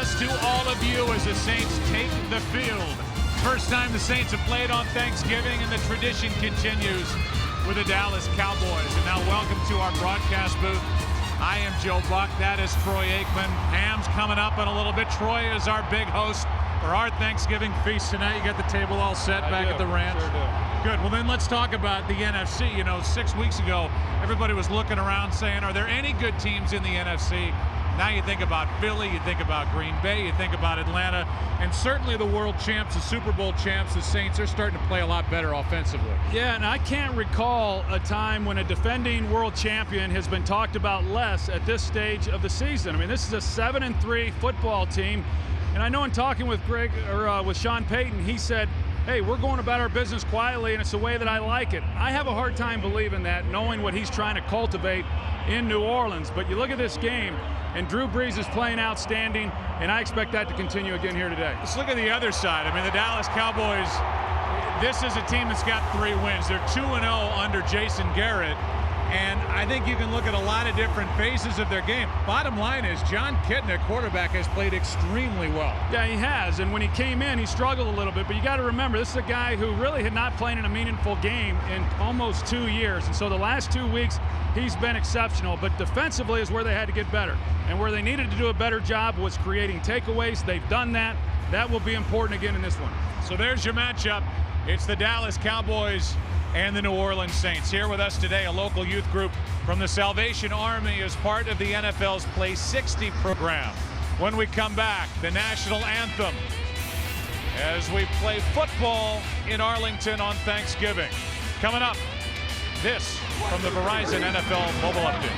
Dallas, to all of you as the Saints take the field. First time the Saints have played on Thanksgiving, and the tradition continues with the Dallas Cowboys. And now welcome to our broadcast booth. I am Joe Buck. That is Troy Aikman. Pam's coming up in a little bit. Troy is our big host for our Thanksgiving feast tonight. You got the table all set back at the ranch? Sure do. Good. Well, then let's talk about the NFC. You know, 6 weeks ago, everybody was looking around saying, are there any good teams in the NFC? Now you think about Philly, you think about Green Bay, you think about Atlanta, and certainly the world champs, the Super Bowl champs, the Saints, are starting to play a lot better offensively. Yeah, and I can't recall a time when a defending world champion has been talked about less at this stage of the season. I mean, this is a 7-3 football team, and I know in talking with with Sean Payton, he said, hey, we're going about our business quietly, and it's the way that I like it. I have a hard time believing that, knowing what he's trying to cultivate in New Orleans. But you look at this game, and Drew Brees is playing outstanding, and I expect that to continue again here today. Let's look at the other side. I mean, the Dallas Cowboys, this is a team that's got 3 wins. They're 2-0 under Jason Garrett, and I think you can look at a lot of different phases of their game. Bottom line is John Kitna, quarterback, has played extremely well. Yeah, he has, and when he came in, he struggled a little bit, but you got to remember, this is a guy who really had not played in a meaningful game in almost 2 years, and so the last 2 weeks, he's been exceptional, but defensively is where they had to get better. And where they needed to do a better job was creating takeaways. They've done that. That will be important again in this one. So there's your matchup. It's the Dallas Cowboys and the New Orleans Saints. Here with us today, a local youth group from the Salvation Army as part of the NFL's Play 60 program. When we come back, the national anthem as we play football in Arlington on Thanksgiving. Coming up, this from the Verizon NFL Mobile Update.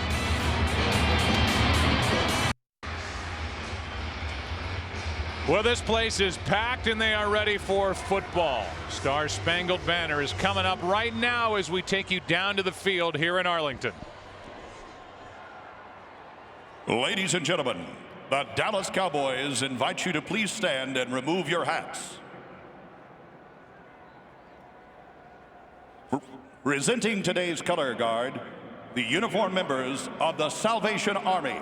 Well, this place is packed and they are ready for football. Star Spangled Banner is coming up right now as we take you down to the field here in Arlington. Ladies and gentlemen, the Dallas Cowboys invite you to please stand and remove your hats. Presenting today's color guard, the uniformed members of the Salvation Army.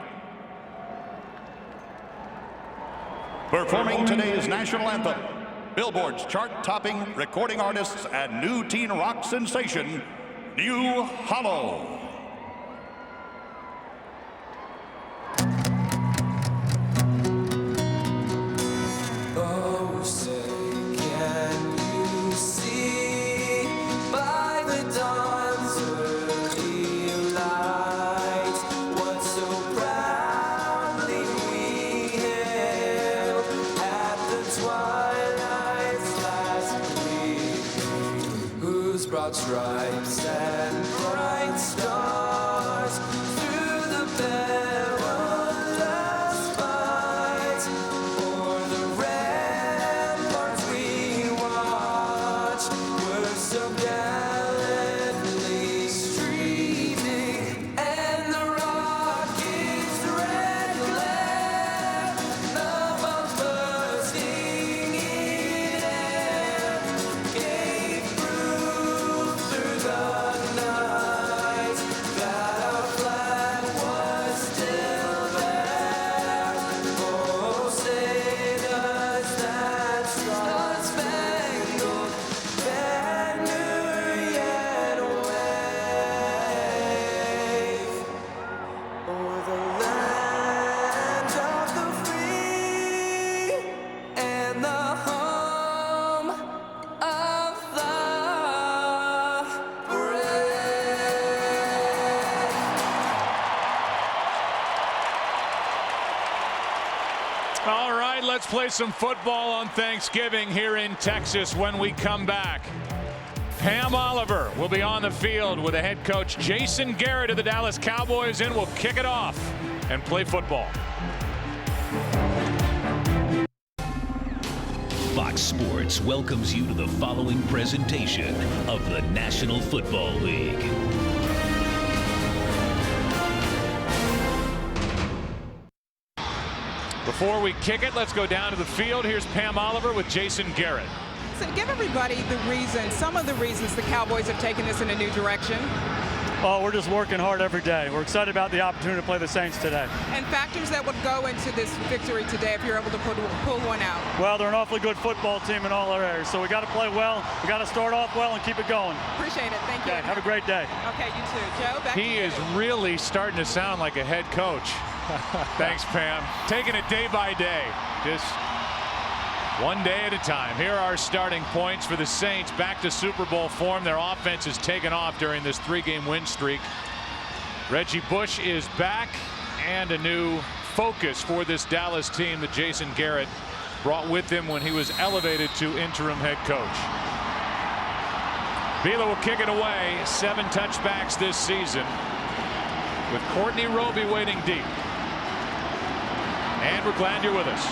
Performing today's national anthem, Billboard's chart-topping recording artists and new teen rock sensation, New Hollow. Oh, say, can you see by the dawn's early light what so proudly we hailed at the twilight's last gleam, whose broad stripes and bright stars through the perilous fight o'er the ramparts we watched were so gallantly streaming, and the rocket's red glare, the bombs bursting in air, gave proof through the night that our flag was still there. Oh, say does that star-spangled banner yet wave o'er the land of the free and the home of the brave? All right, let's play some football on Thanksgiving here in Texas when we come back. Pam Oliver will be on the field with the head coach Jason Garrett of the Dallas Cowboys, and we'll kick it off and play football. Fox Sports welcomes you to the following presentation of the National Football League. Before we kick it, let's go down to the field. Here's Pam Oliver with Jason Garrett. So give everybody the reason, some of the reasons the Cowboys have taken this in a new direction. Oh, we're just working hard every day. We're excited about the opportunity to play the Saints today. And factors that would go into this victory today if you're able to pull one out? Well, they're an awfully good football team in all our areas, so we got to play well. We got to start off well and keep it going. Appreciate it. Thank you. Okay, have a great day. Okay, you too. Joe, back to you. He is really starting to sound like a head coach. Thanks, Pam. Taking it day by day. Just one day at a time. Here are our starting points for the Saints. Back to Super Bowl form. Their offense has taken off during this 3-game win streak. Reggie Bush is back, and a new focus for this Dallas team that Jason Garrett brought with him when he was elevated to interim head coach. Vila will kick it away. 7 touchbacks this season, with Courtney Roby waiting deep. And we're glad you're with us.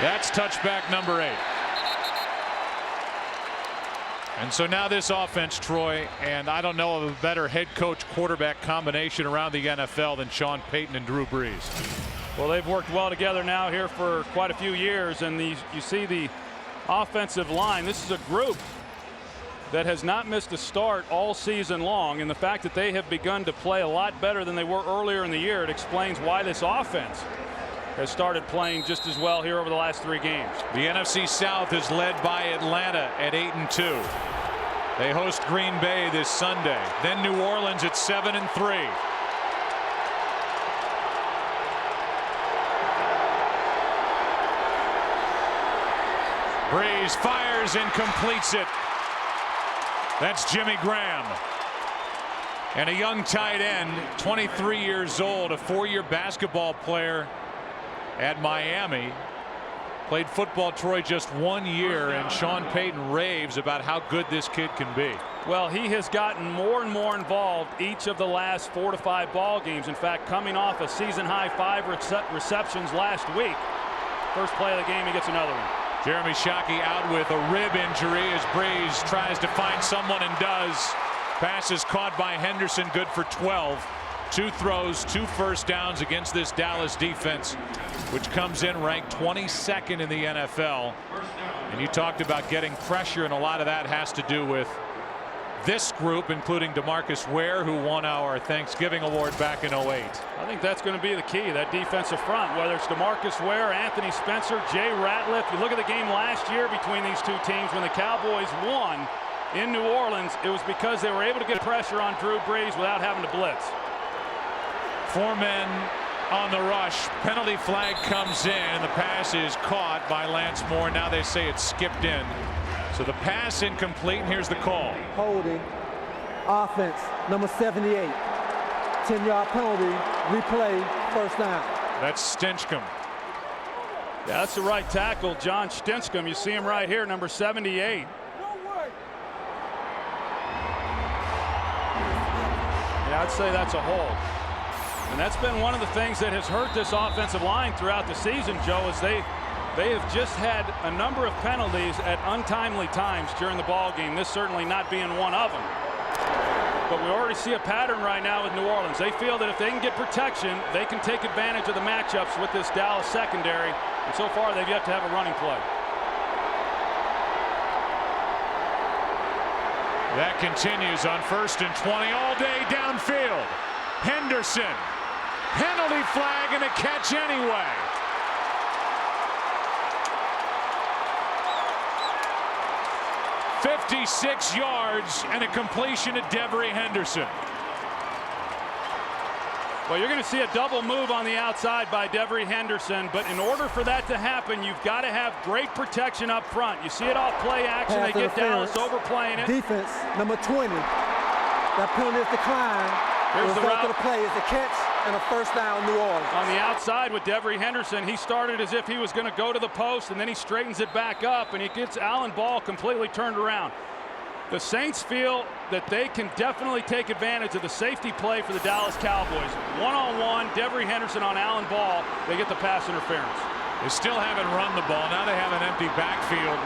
That's touchback number 8. And so now this offense, Troy, and I don't know of a better head coach quarterback combination around the NFL than Sean Payton and Drew Brees. Well, they've worked well together now here for quite a few years, and you see the offensive line. This is a group that has not missed a start all season long, and the fact that they have begun to play a lot better than they were earlier in the year, it explains why this offense has started playing just as well here over the last 3 games. The NFC South is led by Atlanta at 8-2. They host Green Bay this Sunday. Then New Orleans at 7-3. Brees fires and completes it. That's Jimmy Graham. And a young tight end, 23 years old, a 4-year basketball player at Miami. Played football, Troy, just 1 year, and Sean Payton raves about how good this kid can be. Well, he has gotten more and more involved each of the last 4 to 5 ball games. In fact, coming off a season-high 5 receptions last week. First play of the game, he gets another one. Jeremy Shockey out with a rib injury as Brees tries to find someone and does. Pass is caught by Henderson, good for 12. 2 throws, 2 first downs against this Dallas defense, which comes in ranked 22nd in the NFL. And you talked about getting pressure, and a lot of that has to do with this group, including DeMarcus Ware, who won our Thanksgiving Award back in 08. I think that's going to be the key, that defensive front, whether it's DeMarcus Ware, Anthony Spencer, Jay Ratliff. You look at the game last year between these 2 teams when the Cowboys won in New Orleans. It was because they were able to get pressure on Drew Brees without having to blitz. 4 men on the rush. Penalty flag comes in. The pass is caught by Lance Moore. Now they say it's skipped in. So the pass incomplete, and here's the call. Holding, offense, number 78. 10-yard penalty, replay, first down. That's Stinchcomb. Yeah, that's the right tackle, John Stinchcomb. You see him right here, number 78. Yeah, I'd say that's a hold. And that's been one of the things that has hurt this offensive line throughout the season, Joe, is they have just had a number of penalties at untimely times during the ball game, this certainly not being one of them. But we already see a pattern right now with New Orleans. They feel that if they can get protection, they can take advantage of the matchups with this Dallas secondary. And so far, they've yet to have a running play. That continues on 1st and 20 all day downfield. Henderson. Penalty flag and a catch anyway. "56 yards and a completion to Devery Henderson." Well, you're going to see a double move on the outside by Devery Henderson, but in order for that to happen, you've got to have great protection up front. You see it off play action. They get Dallas overplaying it. Defense, number 20. That penalty is declined. Here's the result route. of the play is a catch and a first down, New Orleans. On the outside with Devery Henderson, he started as if he was going to go to the post, and then he straightens it back up, and he gets Allen Ball completely turned around. The Saints feel that they can definitely take advantage of the safety play for the Dallas Cowboys. One-on-one, Devery Henderson on Allen Ball. They get the pass interference. They still haven't run the ball. Now they have an empty backfield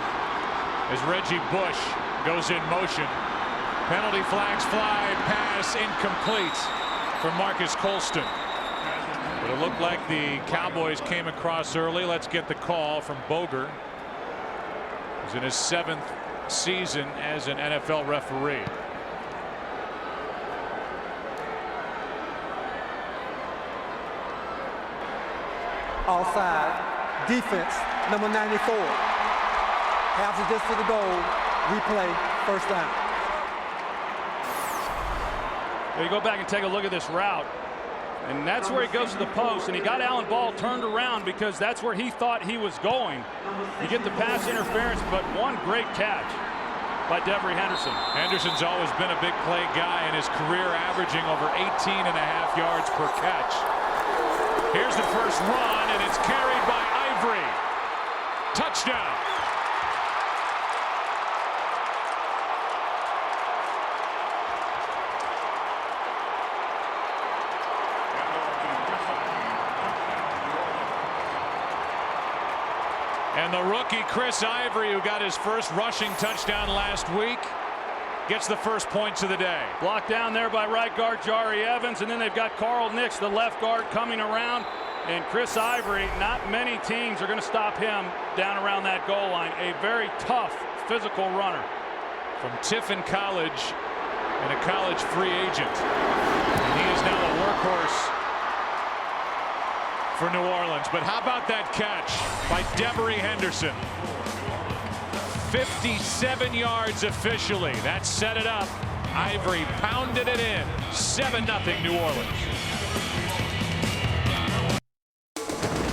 as Reggie Bush goes in motion. Penalty flags fly. Pass incomplete for Marcus Colston. But it looked like the Cowboys came across early. Let's get the call from Boger. He's in his 7th season as an NFL referee. Offside. Defense, number 94. Half the distance to the goal. Replay, first down. You go back and take a look at this route. And that's where he goes to the post. And he got Alan Ball turned around because that's where he thought he was going. You get the pass interference, but one great catch by Devery Henderson. Henderson's always been a big play guy in his career, averaging over 18.5 yards per catch. Here's the first run, and it's carried by Ivory. Touchdown. And the rookie Chris Ivory, who got his first rushing touchdown last week, gets the first points of the day. Blocked down there by right guard Jari Evans, and then they've got Carl Nix, the left guard, coming around. And Chris Ivory, not many teams are going to stop him down around that goal line. A very tough, physical runner. From Tiffin College and a college free agent. And he is now a workhorse for New Orleans. But how about that catch by Devery Henderson? 57 yards officially. That set it up. Ivory pounded it in. 7-0 New Orleans.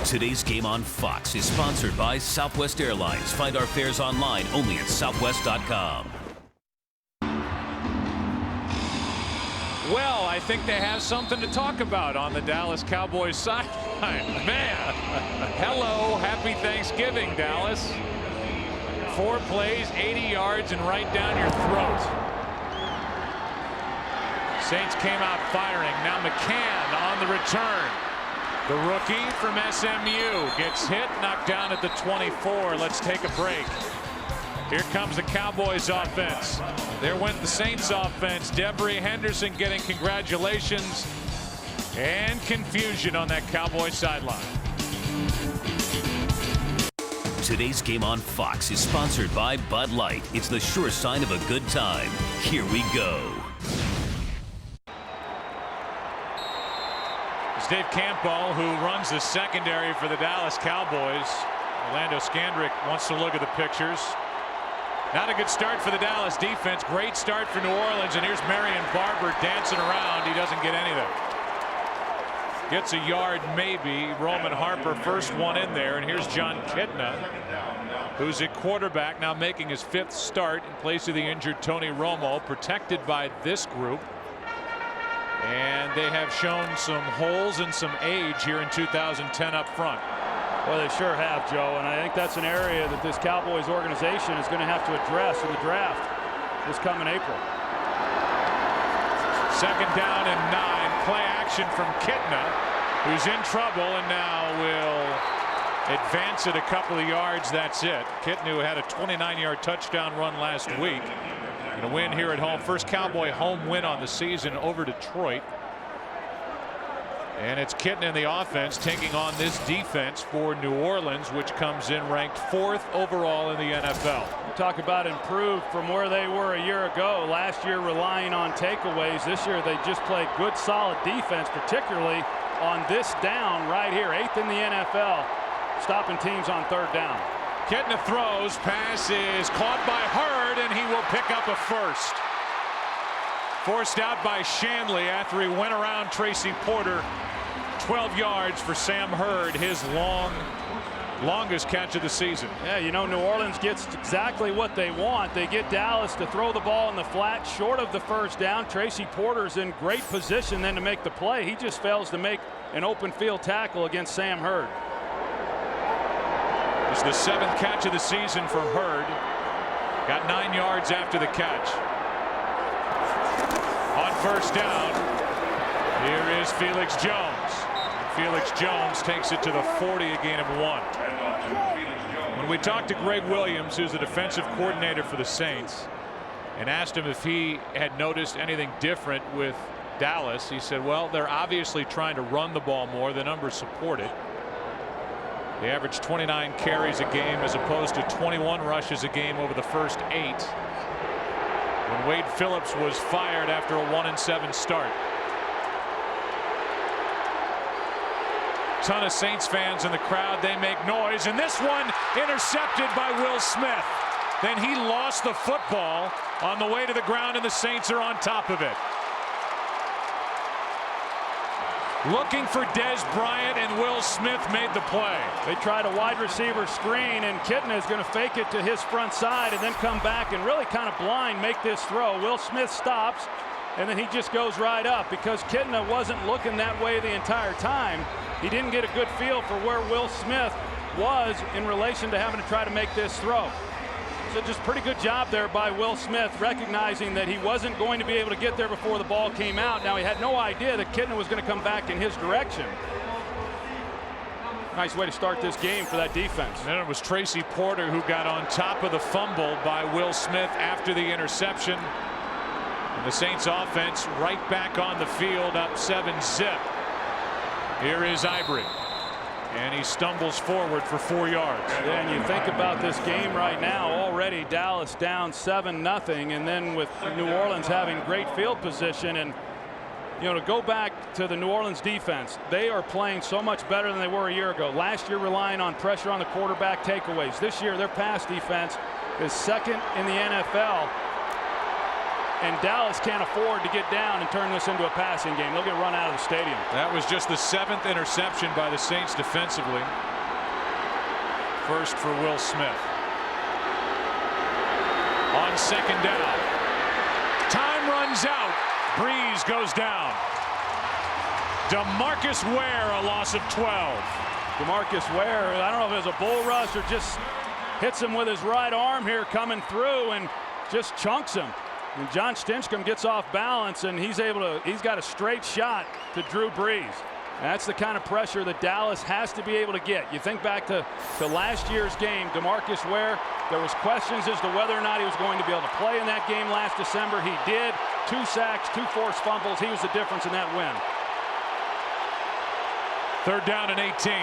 Today's game on Fox is sponsored by Southwest Airlines. Find our fares online only at southwest.com. Well, I think they have something to talk about on the Dallas Cowboys sideline. Man, hello, happy Thanksgiving, Dallas. 4 plays, 80 yards, and right down your throat. Saints came out firing. Now McCann on the return. The rookie from SMU gets hit, knocked down at the 24. Let's take a break. Here comes the Cowboys offense. There went the Saints offense. Devery Henderson getting congratulations and confusion on that Cowboys sideline. Today's game on Fox is sponsored by Bud Light. It's the sure sign of a good time. Here we go. It's Dave Campo, who runs the secondary for the Dallas Cowboys. Orlando Scandrick wants to look at the pictures. Not a good start for the Dallas defense. Great start for New Orleans. And here's Marion Barber dancing around. He doesn't get anything. Gets a yard maybe. Roman Harper first one in there. And here's John Kitna, who's at quarterback, now making his 5th start in place of the injured Tony Romo, protected by this group. And they have shown some holes and some age here in 2010 up front. Well, they sure have, Joe, and I think that's an area that this Cowboys organization is going to have to address in the draft this coming April. 2nd down and 9. Play action from Kitna, who's in trouble and now will advance it a couple of yards. That's it. Kitna, who had a 29-yard touchdown run last week. And a win here at home. First Cowboy home win on the season over Detroit. And it's Kitna in the offense taking on this defense for New Orleans, which comes in ranked 4th overall in the NFL. Talk about improved from where they were a year ago. Last year relying on takeaways. This year they just played good solid defense, particularly on this down right here. 8th in the NFL, stopping teams on 3rd down. Kitna throws. Pass is caught by Hurd, and he will pick up a first. Forced out by Shanley after he went around Tracy Porter. 12 yards for Sam Hurd, his longest catch of the season. Yeah, you know, New Orleans gets exactly what they want. They get Dallas to throw the ball in the flat short of the 1st down. Tracy Porter's in great position then to make the play. He just fails to make an open field tackle against Sam Hurd. It's the 7th catch of the season for Hurd. Got 9 yards after the catch. On 1st down, here is Felix Jones. Felix Jones takes it to the 40, a gain of 1. When we talked to Greg Williams, who's the defensive coordinator for the Saints, and asked him if he had noticed anything different with Dallas, he said, well, they're obviously trying to run the ball more. The numbers support it. They averaged 29 carries a game as opposed to 21 rushes a game over the first 8. When Wade Phillips was fired after a 1-7 start. Ton of Saints fans in the crowd. They make noise, and this one intercepted by Will Smith. Then he lost the football on the way to the ground, and the Saints are on top of it. Looking for Des Bryant, and Will Smith made the play. They tried a wide receiver screen, and Kitna is going to fake it to his front side and then come back and really kind of blind make this throw. Will Smith stops, and then he just goes right up because Kitna wasn't looking that way the entire time. He didn't get a good feel for where Will Smith was in relation to having to try to make this throw. So just pretty good job there by Will Smith, recognizing that he wasn't going to be able to get there before the ball came out. Now he had no idea that Kitna was going to come back in his direction. Nice way to start this game for that defense. And then it was Tracy Porter who got on top of the fumble by Will Smith after the interception. And the Saints offense right back on the field, up 7-zip. Here is Ivory. And he stumbles forward for 4 yards. And you think about this game right now, already Dallas down 7-0, and then with New Orleans having great field position. And you know, to go back to the New Orleans defense, they are playing so much better than they were a year ago. Last year relying on pressure on the quarterback takeaways. This year their pass defense is second in the NFL. And Dallas can't afford to get down and turn this into a passing game. They'll get run out of the stadium. That was just the 7th interception by the Saints defensively. First for Will Smith. On second down. Time runs out. Breeze goes down. DeMarcus Ware, a loss of 12. DeMarcus Ware, I don't know if it was a bull rush or just hits him with his right arm here coming through and just chunks him. And John Stinchcomb gets off balance, and he's got a straight shot to Drew Brees. That's the kind of pressure that Dallas has to be able to get. You think back to last year's game, DeMarcus Ware, there was questions as to whether or not he was going to be able to play in that game last December. He did. 2 sacks, 2 forced fumbles. He was the difference in that win. 3rd down and 18.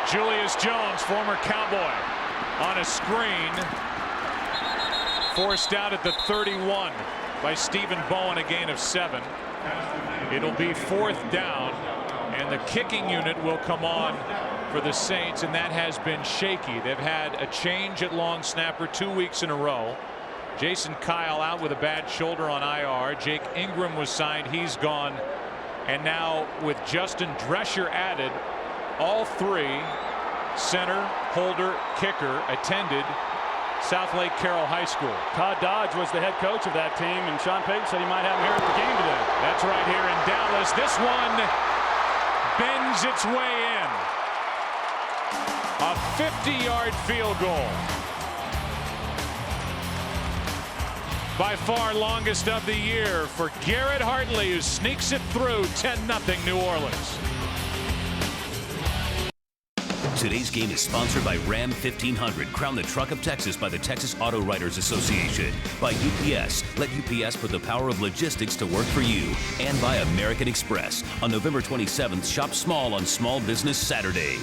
Julius Jones, former Cowboy, on a screen, forced out at the 31 by Stephen Bowen, a gain of 7. It'll be 4th down, and the kicking unit will come on for the Saints, and that has been shaky. They've had a change at long snapper 2 weeks in a row. Jason Kyle out with a bad shoulder on IR. Jake Ingram was signed. He's gone. And now with Justin Drescher added, all 3, center, holder, kicker, attended South Lake Carroll High School. Todd Dodge was the head coach of that team, and Sean Payton said he might have him here at the game today. That's right, here in Dallas. This one bends its way in. A 50-yard field goal. By far longest of the year for Garrett Hartley, who sneaks it through. 10-0 New Orleans. Today's game is sponsored by Ram 1500. Crown the truck of Texas by the Texas Auto Writers Association. By UPS. Let UPS put the power of logistics to work for you. And by American Express. On November 27th, shop small on Small Business Saturday.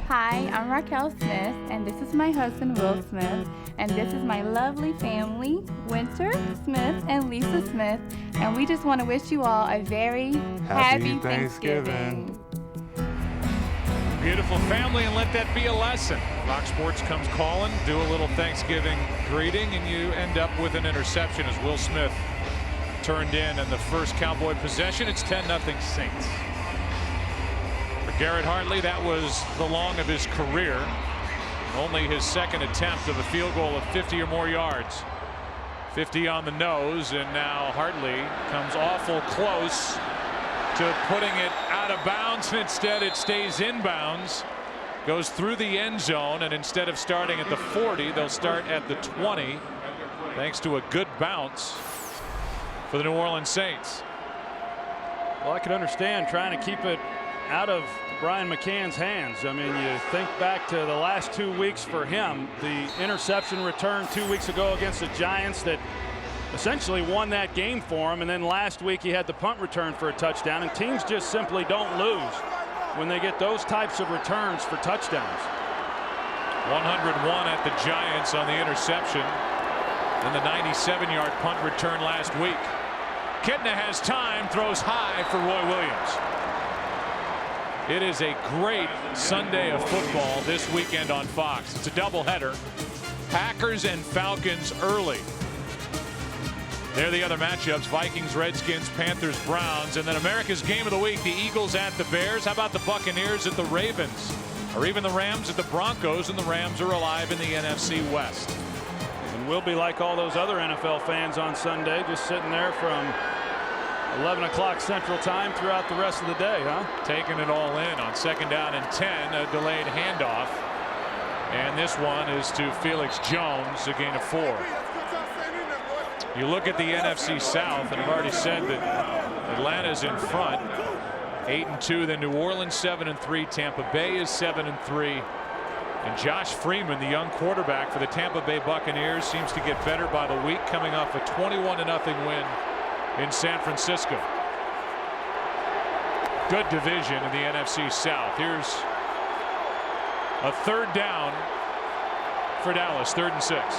Hi, I'm Raquel Smith, and this is my husband, Will Smith, and this is my lovely family, Winter Smith and Lisa Smith, and we just want to wish you all a very happy Thanksgiving. Beautiful family, and let that be a lesson. Fox Sports comes calling, do a little Thanksgiving greeting, and you end up with an interception as Will Smith turned in the first Cowboy possession. It's 10-0 Saints. Garrett Hartley, that was the long of his career. Only his 2nd attempt of a field goal of 50 or more yards. 50 on the nose, and now Hartley comes awful close to putting it out of bounds, and instead it stays in bounds. Goes through the end zone, and instead of starting at the 40, they'll start at the 20, thanks to a good bounce for the New Orleans Saints. Well, I could understand trying to keep it out of Brian McCann's hands. I mean, you think back to the last 2 weeks for him. The interception return 2 weeks ago against the Giants that essentially won that game for him. And then last week he had the punt return for a touchdown. And teams just simply don't lose when they get those types of returns for touchdowns. 101 at the Giants on the interception. And the 97-yard punt return last week. Kitna has time, throws high for Roy Williams. It is a great Sunday of football this weekend on Fox. It's a doubleheader. Packers and Falcons early. There are the other matchups: Vikings, Redskins, Panthers, Browns, and then America's game of the week, the Eagles at the Bears. How about the Buccaneers at the Ravens? Or even the Rams at the Broncos, and the Rams are alive in the NFC West. And we'll be like all those other NFL fans on Sunday, just sitting there from 11 o'clock Central Time throughout the rest of the day, huh? Taking it all in on 2nd down and 10, a delayed handoff. And this one is to Felix Jones, a gain of 4. You look at the NFC South, and I've already said that Atlanta's in front, 8-2. Then New Orleans 7-3. Tampa Bay is 7-3. And Josh Freeman, the young quarterback for the Tampa Bay Buccaneers, seems to get better by the week, coming off a 21-0 win in San Francisco. Good division in the NFC South. Here's a 3rd down for Dallas, 3rd and 6.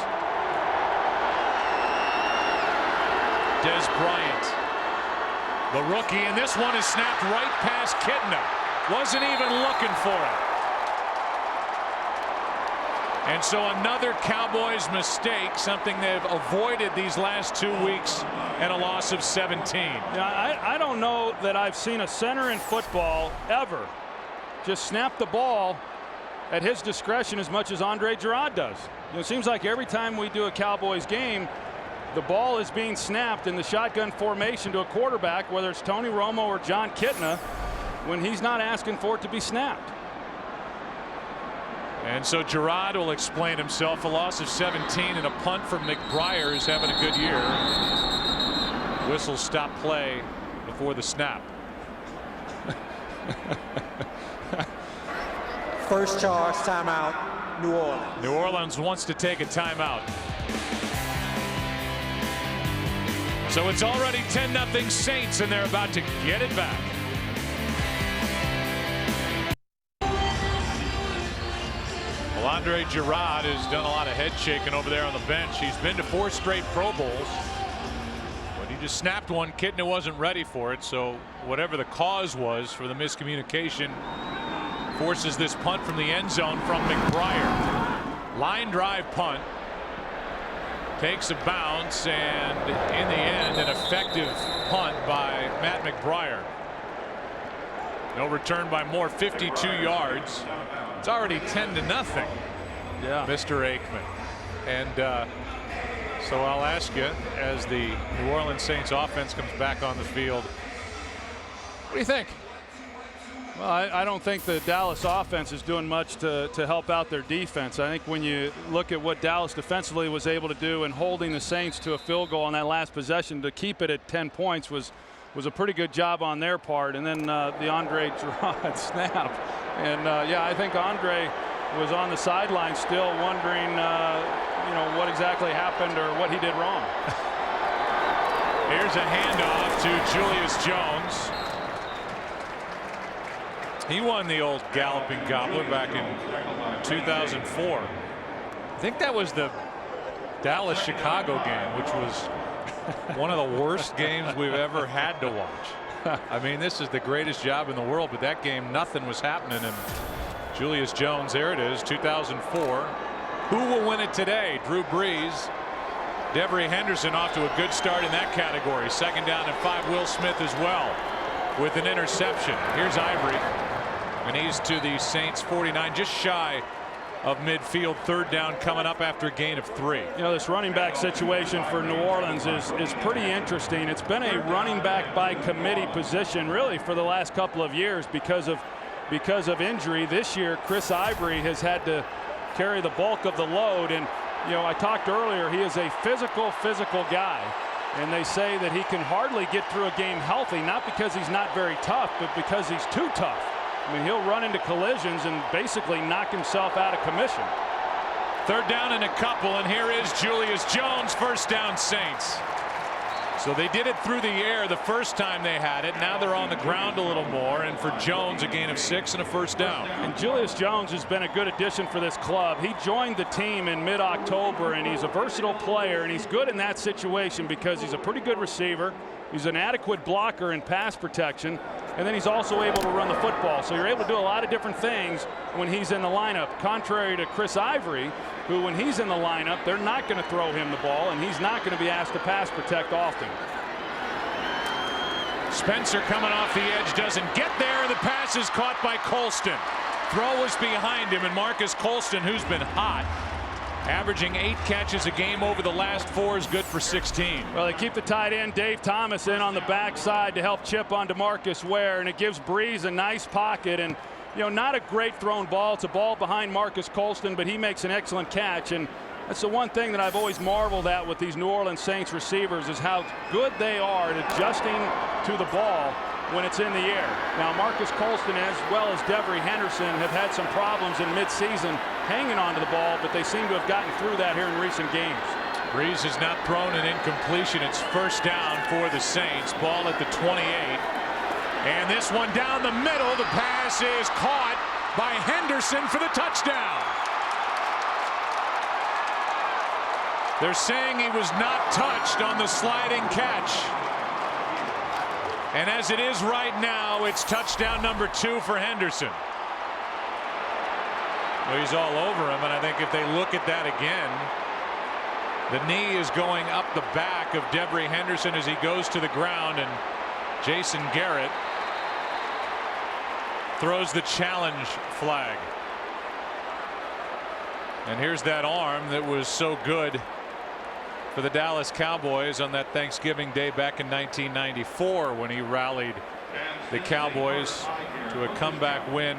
Des Bryant, the rookie, and this one is snapped right past Kitna. Wasn't even looking for it. And so another Cowboys mistake, something they've avoided these last 2 weeks, and a loss of 17. Yeah, I don't know that I've seen a center in football ever just snap the ball at his discretion as much as Andre Gerard does. You know, it seems like every time we do a Cowboys game, the ball is being snapped in the shotgun formation to a quarterback, whether it's Tony Romo or John Kitna, when he's not asking for it to be snapped. And so Gerard will explain himself. A loss of 17 and a punt from McBriar, who's having a good year. Whistle stop play before the snap. First charge, timeout, New Orleans. New Orleans wants to take a timeout. So it's already 10-0 Saints, and they're about to get it back. Well, Andre Gerard has done a lot of head shaking over there on the bench. He's been to 4 straight Pro Bowls, but he just snapped one. Kitna wasn't ready for it, so whatever the cause was for the miscommunication forces this punt from the end zone from McBriar. Line drive punt. Takes a bounce, and in the end, an effective punt by Matt McBriar. No return by Moore, 52 yards. It's already 10-0. Yeah, Mr. Aikman. And so I'll ask you, as the New Orleans Saints offense comes back on the field, what do you think? Well, I don't think the Dallas offense is doing much to help out their defense. I think when you look at what Dallas defensively was able to do in holding the Saints to a field goal on that last possession to keep it at 10 points was a pretty good job on their part. And then the Andre Gerard snap. And yeah, I think Andre was on the sideline still wondering you know, what exactly happened or what he did wrong. Here's a handoff to Julius Jones. He won the old Galloping Gobbler back in 2004. I think that was the Dallas-Chicago game, which was one of the worst games we've ever had to watch. I mean, this is the greatest job in the world, but that game, nothing was happening. And Julius Jones, there it is, 2004. Who will win it today? Drew Brees. Devery Henderson off to a good start in that category. 2nd down and 5. Will Smith as well with an interception. Here's Ivory. And he's to the Saints 49, just shy of midfield. 3rd down coming up after a gain of 3. You know, this running back situation for New Orleans is pretty interesting. It's been a running back by committee position really for the last couple of years because of injury. This year, Chris Ivory has had to carry the bulk of the load. And you know, I talked earlier, he is a physical guy. And they say that he can hardly get through a game healthy, not because he's not very tough, but because he's too tough. I mean, he'll run into collisions and basically knock himself out of commission. 3rd down and a couple, and here is Julius Jones. 1st down Saints. So they did it through the air the first time they had it. Now they're on the ground a little more. And for Jones, a gain of 6 and a first down. And Julius Jones has been a good addition for this club. He joined the team in mid-October, and he's a versatile player, and he's good in that situation because he's a pretty good receiver. He's an adequate blocker in pass protection, and then he's also able to run the football. So you're able to do a lot of different things when he's in the lineup, contrary to Chris Ivory, who when he's in the lineup, they're not going to throw him the ball, and he's not going to be asked to pass protect often. Spencer coming off the edge, doesn't get there. The pass is caught by Colston. Throw was behind him, and Marcus Colston, who's been hot, averaging 8 catches a game over the last 4, is good for 16. Well, they keep the tight end Dave Thomas in on the backside to help chip on DeMarcus Ware, and it gives Breeze a nice pocket. And you know, not a great thrown ball. It's a ball behind Marcus Colston, but he makes an excellent catch. And that's the one thing that I've always marveled at with these New Orleans Saints receivers is how good they are at adjusting to the ball when it's in the air. Now, Marcus Colston as well as Devery Henderson have had some problems in midseason hanging onto the ball, but they seem to have gotten through that here in recent games. Breeze has not thrown an incompletion. It's first down for the Saints. Ball at the 28. And this one down the middle. The pass is caught by Henderson for the touchdown. They're saying he was not touched on the sliding catch. And as it is right now, it's touchdown number 2 for Henderson. Well, he's all over him, and I think if they look at that again, the knee is going up the back of Devery Henderson as he goes to the ground, and Jason Garrett throws the challenge flag. And here's that arm that was so good for the Dallas Cowboys on that Thanksgiving Day back in 1994 when he rallied the Cowboys to a comeback win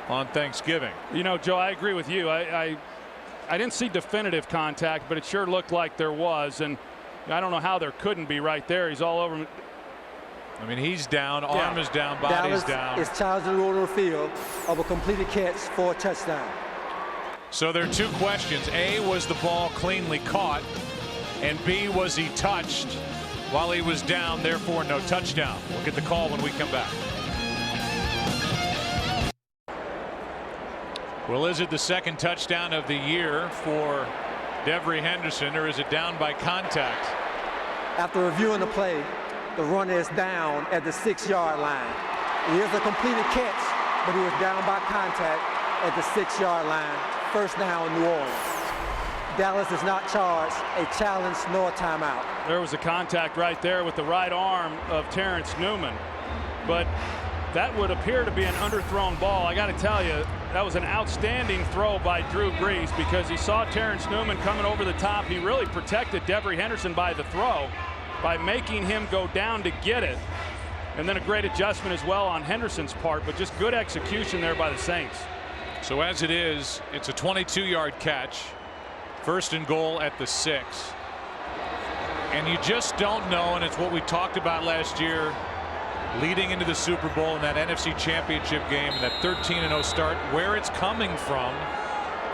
on Thanksgiving. You know, Joe, I agree with you. I didn't see definitive contact, but it sure looked like there was, and I don't know how there couldn't be right there. He's all over him. I mean, he's down, arm is down, body's down. It's charged in the middle of the field of a completed catch for a touchdown. So there are 2 questions. A, was the ball cleanly caught? And B, was he touched while he was down, therefore no touchdown? We'll get the call when we come back. Well, is it the 2nd touchdown of the year for Devery Henderson, or is it down by contact? After reviewing the play, the runner is down at the 6-yard line. It is a completed catch, but he was down by contact at the 6-yard line. First down, New Orleans. Dallas does not charge a challenge nor a timeout. There was a contact right there with the right arm of Terrence Newman, but that would appear to be an underthrown ball. I got to tell you, that was an outstanding throw by Drew Brees because he saw Terrence Newman coming over the top. He really protected Devery Henderson by the throw by making him go down to get it. And then a great adjustment as well on Henderson's part, but just good execution there by the Saints. So as it is, it's a 22-yard catch. First and goal at the 6. And you just don't know, and it's what we talked about last year leading into the Super Bowl in that NFC Championship game and that 13-0 start, where it's coming from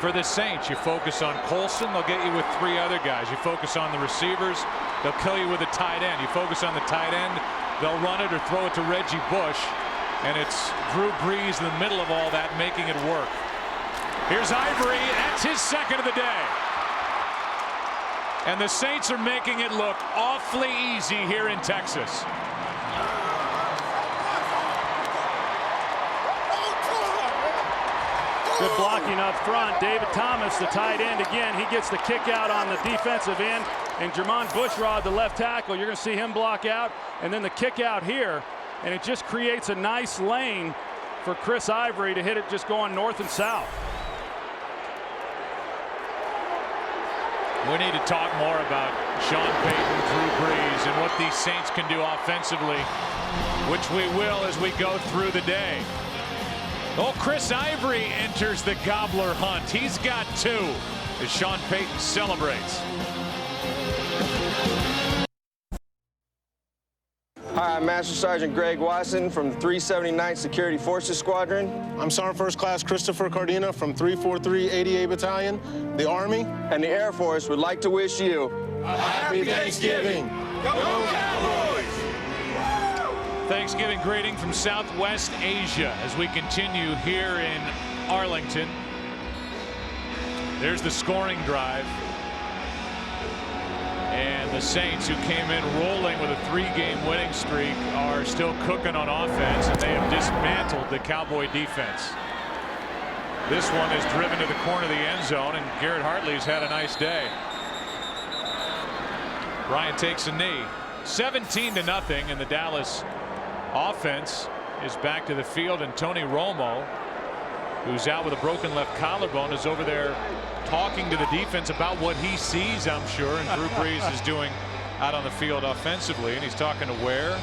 for the Saints. You focus on Colston, they'll get you with 3 other guys. You focus on the receivers, they'll kill you with a tight end. You focus on the tight end, they'll run it or throw it to Reggie Bush. And it's Drew Brees in the middle of all that making it work. Here's Ivory. That's his 2nd of the day. And the Saints are making it look awfully easy here in Texas. Good blocking up front. David Thomas, the tight end, again, he gets the kick out on the defensive end. And Jermon Bushrod, the left tackle, you're going to see him block out. And then the kick out here. And it just creates a nice lane for Chris Ivory to hit it just going north and south. We need to talk more about Sean Payton, Drew Brees, and what these Saints can do offensively, which we will as we go through the day. Oh, Chris Ivory enters the gobbler hunt. He's got 2 as Sean Payton celebrates. Hi, I'm Master Sergeant Greg Watson from the 379th Security Forces Squadron. I'm Sergeant First Class Christopher Cardina from 343 88 Battalion, the Army. And the Air Force would like to wish you a happy Thanksgiving. Go Cowboys! Thanksgiving greeting from Southwest Asia as we continue here in Arlington. There's the scoring drive. And the Saints, who came in rolling with a 3-game winning streak, are still cooking on offense, and they have dismantled the Cowboy defense. This one is driven to the corner of the end zone, and Garrett Hartley's had a nice day. Bryant takes a knee. 17-0, and the Dallas offense is back to the field, and Tony Romo, who's out with a broken left collarbone, is over there talking to the defense about what he sees, I'm sure, and Drew Brees is doing out on the field offensively, and he's talking to where?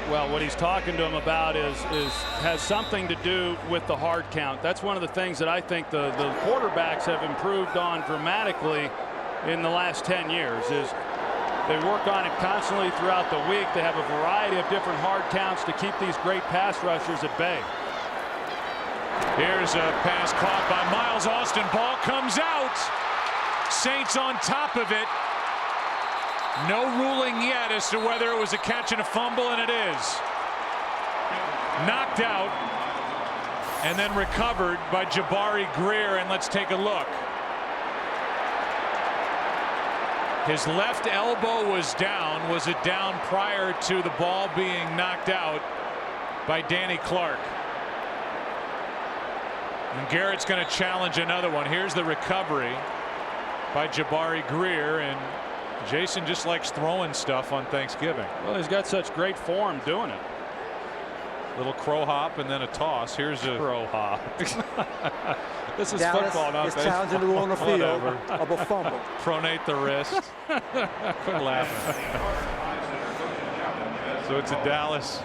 Well, what he's talking to him about has something to do with the hard count. That's one of the things that I think the quarterbacks have improved on dramatically in the last 10 years. Is they work on it constantly throughout the week. They have a variety of different hard counts to keep these great pass rushers at bay. Here's a pass caught by Miles Austin. Ball comes out. Saints on top of it. No ruling yet as to whether it was a catch and a fumble, and it is. Knocked out and then recovered by Jabari Greer, and let's take a look. His left elbow was down. Was it down prior to the ball being knocked out by Danny Clark? And Garrett's going to challenge another one. Here's the recovery by Jabari Greer, and Jason just likes throwing stuff on Thanksgiving. Well, he's got such great form doing it. Little crow hop and then a toss. Here's a crow hop. This is Dallas football, not baseball. Challenging the rule on the field of a fumble. Pronate the wrist. Quit laughing. So it's a Dallas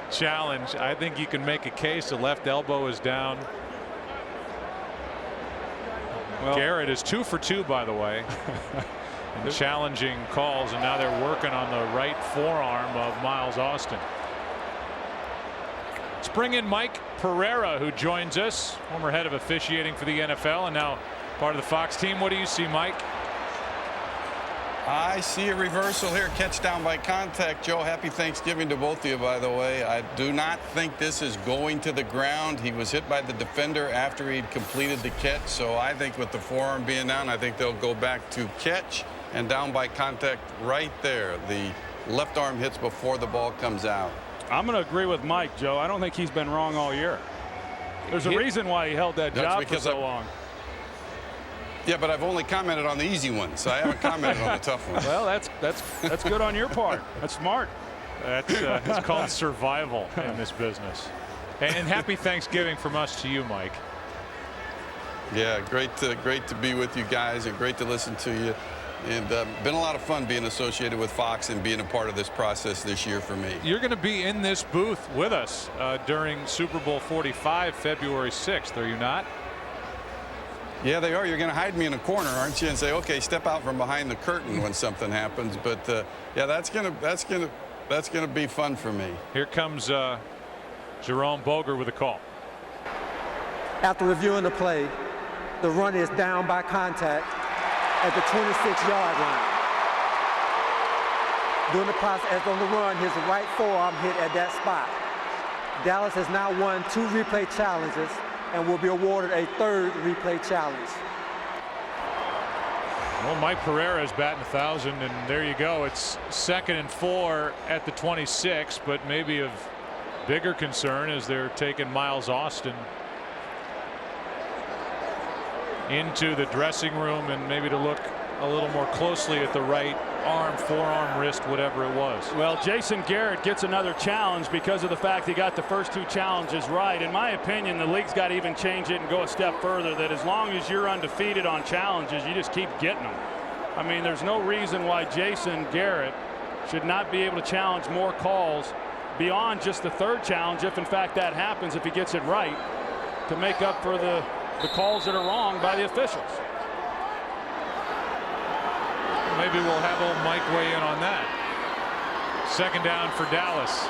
challenge. I think you can make a case. The left elbow is down. Well, Garrett is 2 for 2, by the way, in challenging calls, and now they're working on the right forearm of Miles Austin. Let's bring in Mike Pereira, who joins us, former head of officiating for the NFL and now part of the Fox team. What do you see, Mike? I see a reversal here. Catch down by contact. Joe, happy Thanksgiving to both of you, by the way. I do not think this is going to the ground. He was hit by the defender after he'd completed the catch. So I think with the forearm being down, I think they'll go back to catch and down by contact right there. The left arm hits before the ball comes out. I'm going to agree with Mike, Joe. I don't think he's been wrong all year. There's a reason why he held that job for so long. Yeah, but I've only commented on the easy ones. I haven't commented on the tough ones. Well, that's good on your part. That's smart. It's called survival in this business. And happy Thanksgiving from us to you, Mike. Yeah, great to be with you guys, and great to listen to you. And been a lot of fun being associated with Fox and being a part of this process this year for me. You're going to be in this booth with us during Super Bowl 45, February 6th, are you not? Yeah, they are. You're going to hide me in a corner, aren't you, and say, "Okay, step out from behind the curtain when something happens." But yeah, that's gonna be fun for me. Here comes Jerome Boger with a call. After reviewing the play, the run is down by contact at the 26-yard line. During the process on the run, his right forearm hit at that spot. Dallas has now won 2 replay challenges and will be awarded a 3rd replay challenge. Well, Mike Pereira is batting 1,000, and there you go. It's 2nd and 4 at the 26, but maybe of bigger concern as they're taking Miles Austin into the dressing room, and maybe to look a little more closely at the right arm, forearm, wrist, whatever it was. Well, Jason Garrett gets another challenge because of the fact he got the first 2 challenges right. In my opinion, the league's got to even change it and go a step further, that as long as you're undefeated on challenges, you just keep getting them. I mean, there's no reason why Jason Garrett should not be able to challenge more calls beyond just the 3rd challenge, if in fact that happens, if he gets it right, to make up for the calls that are wrong by the officials. Maybe we'll have old Mike weigh in on that. Second down for Dallas.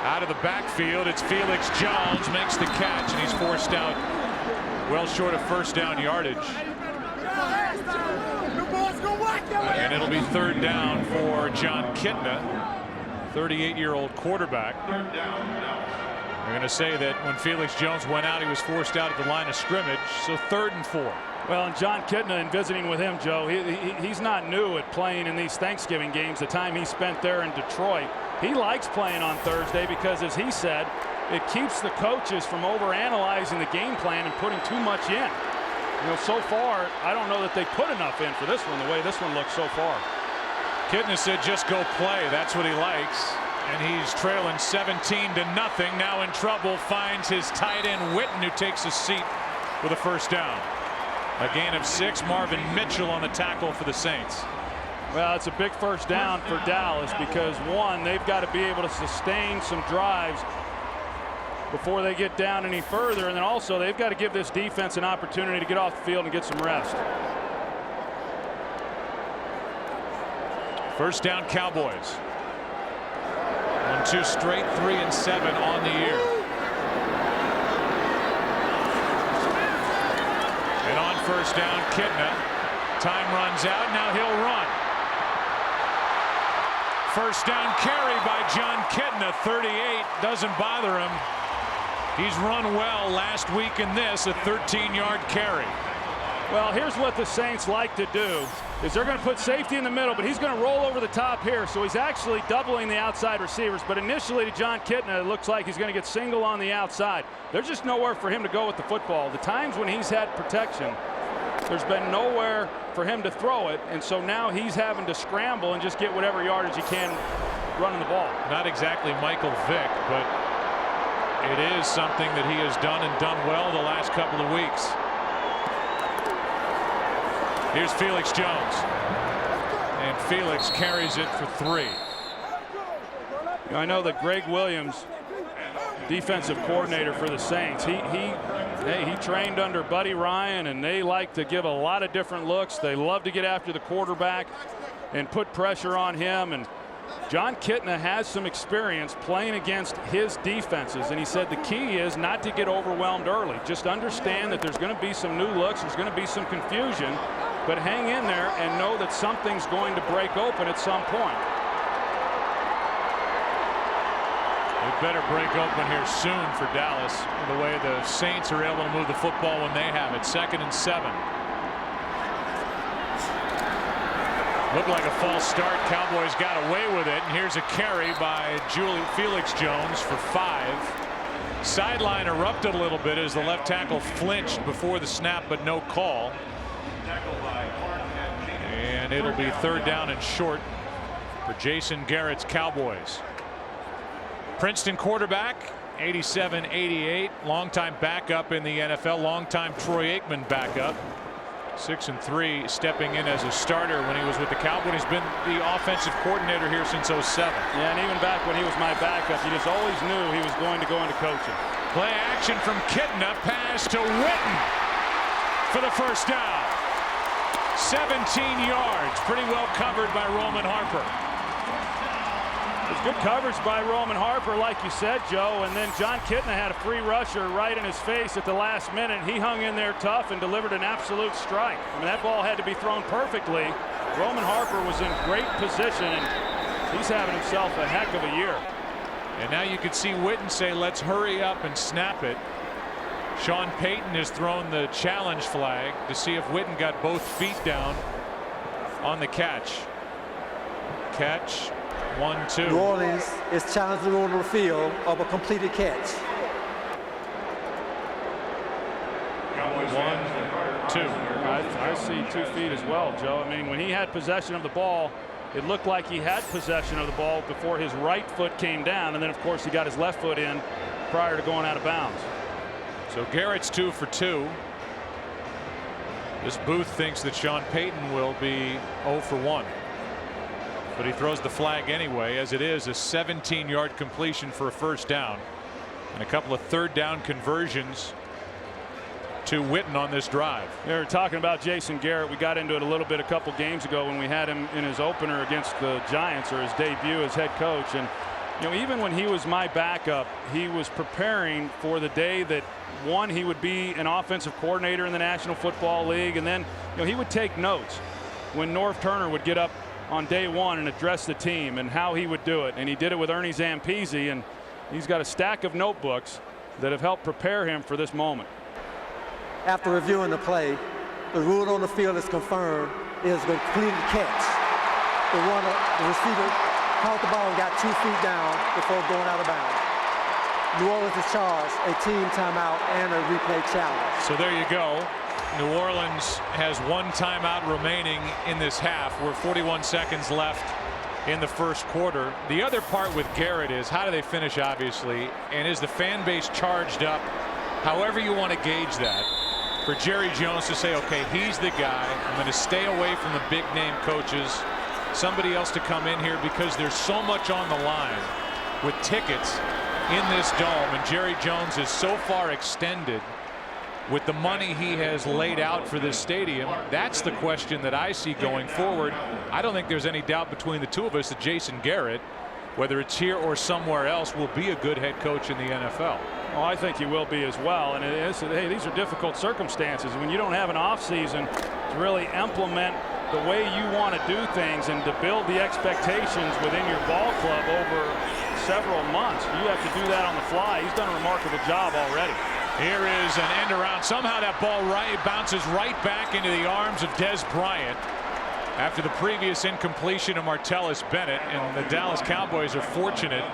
Out of the backfield, it's Felix Jones, makes the catch, and he's forced out well short of first down yardage. And it'll be third down for John Kitna, 38-year-old quarterback. They're going to say that when Felix Jones went out, he was forced out at the line of scrimmage, so 3rd and 4. Well, and John Kitna, in visiting with him, Joe, he's not new at playing in these Thanksgiving games. The time he spent there in Detroit, he likes playing on Thursday because, as he said, it keeps the coaches from overanalyzing the game plan and putting too much in. You know, so far, I don't know that they put enough in for this one, the way this one looks so far. Kitna said just go play. That's what he likes. And he's trailing 17-0. Now in trouble, finds his tight end Witten, who takes a seat with a first down. A gain of 6. Marvin Mitchell on the tackle for the Saints. Well, it's a big first down for Dallas because, one, they've got to be able to sustain some drives before they get down any further, and then also they've got to give this defense an opportunity to get off the field and get some rest. First down, Cowboys. 1-2 straight, 3 and 7 on the year. And on first down, Kitna. Time runs out. Now he'll run. First down carry by John Kitna. 38 doesn't bother him. He's run well last week in this, a 13-yard carry. Well, here's what the Saints like to do is they're going to put safety in the middle, but he's going to roll over the top here, so he's actually doubling the outside receivers. But initially to John Kitna, it looks like he's going to get single on the outside. There's just nowhere for him to go with the football. The times when he's had protection, there's been nowhere for him to throw it, and so now he's having to scramble and just get whatever yardage he can running the ball. Not exactly Michael Vick, but it is something that he has done and done well the last couple of weeks. Here's Felix Jones, and Felix carries it for 3. I know that Greg Williams, defensive coordinator for the Saints, he trained under Buddy Ryan, and they like to give a lot of different looks. They love to get after the quarterback and put pressure on him, and John Kitna has some experience playing against his defenses, and he said the key is not to get overwhelmed early. Just understand that there's going to be some new looks, there's going to be some confusion, but hang in there and know that something's going to break open at some point. It better break open here soon for Dallas, the way the Saints are able to move the football when they have it. 2nd and 7. Looked like a false start. Cowboys got away with it, and here's a carry by Felix Jones for 5. Sideline erupted a little bit as the left tackle flinched before the snap, but no call. And it'll be 3rd down and short for Jason Garrett's Cowboys. Princeton quarterback, 87-88, longtime backup in the NFL, longtime Troy Aikman backup. 6-3, stepping in as a starter when he was with the Cowboys. He's been the offensive coordinator here since 07. Yeah, and even back when he was my backup, you just always knew he was going to go into coaching. Play action from Kitna, pass to Witten for the first down. 17 yards, pretty well covered by Roman Harper. It's good coverage by Roman Harper, like you said, Joe, and then John Kitna had a free rusher right in his face at the last minute. He hung in there tough and delivered an absolute strike. I mean, that ball had to be thrown perfectly. Roman Harper was in great position, and he's having himself a heck of a year. And now you can see Witten say, let's hurry up and snap it. Sean Payton has thrown the challenge flag to see if Witten got both feet down on the catch. Catch. 1-2. New Orleans is challenging on the field of a completed catch. 1-2. I see 2 feet as well, Joe. I mean, when he had possession of the ball, it looked like he had possession of the ball before his right foot came down, and then of course he got his left foot in prior to going out of bounds. So Garrett's 2 for 2. This booth thinks that Sean Payton will be 0 for 1. But he throws the flag anyway, as it is a 17-yard completion for a first down, and a couple of 3rd down conversions to Witten on this drive. We were talking about Jason Garrett. We got into it a little bit a couple games ago when we had him in his opener against the Giants, or his debut as head coach. And even when he was my backup, he was preparing for the day that, one, he would be an offensive coordinator in the National Football League, and then he would take notes when Norv Turner would get up on day one and address the team and how he would do it. And he did it with Ernie Zampese, and he's got a stack of notebooks that have helped prepare him for this moment. After reviewing the play, the rule on the field is confirmed. It is a completed catch. The receiver caught the ball and got 2 feet down before going out of bounds. New Orleans is charged a team timeout and a replay challenge. So there you go. New Orleans has 1 timeout remaining in this half. We're 41 seconds left in the first quarter. The other part with Garrett is, how do they finish, obviously, and is the fan base charged up? However you want to gauge that. For Jerry Jones to say, okay, he's the guy. I'm going to stay away from the big name coaches. Somebody else to come in here, because there's so much on the line with tickets in this dome, and Jerry Jones is so far extended with the money he has laid out for this stadium. That's the question that I see going forward. I don't think there's any doubt between the two of us that Jason Garrett, whether it's here or somewhere else, will be a good head coach in the NFL. Well, I think he will be as well. And hey, these are difficult circumstances when you don't have an offseason to really implement the way you want to do things and to build the expectations within your ball club over several months. You have to do that on the fly. He's done a remarkable job already. Here is an end around. Somehow that ball bounces right back into the arms of Dez Bryant after the previous incompletion of Martellus Bennett, and the Dallas Cowboys are fortunate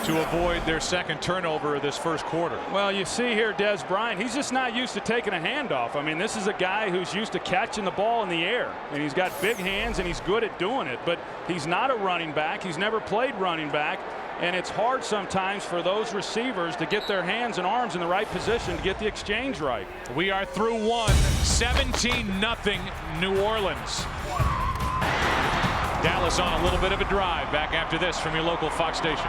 to avoid their second turnover of this first quarter. Well, you see here Dez Bryant, he's just not used to taking a handoff. I mean, this is a guy who's used to catching the ball in the air, and he's got big hands and he's good at doing it, but he's not a running back. He's never played running back, and it's hard sometimes for those receivers to get their hands and arms in the right position to get the exchange right. We are through one. 17-0 New Orleans. Dallas on a little bit of a drive. Back after this from your local Fox station.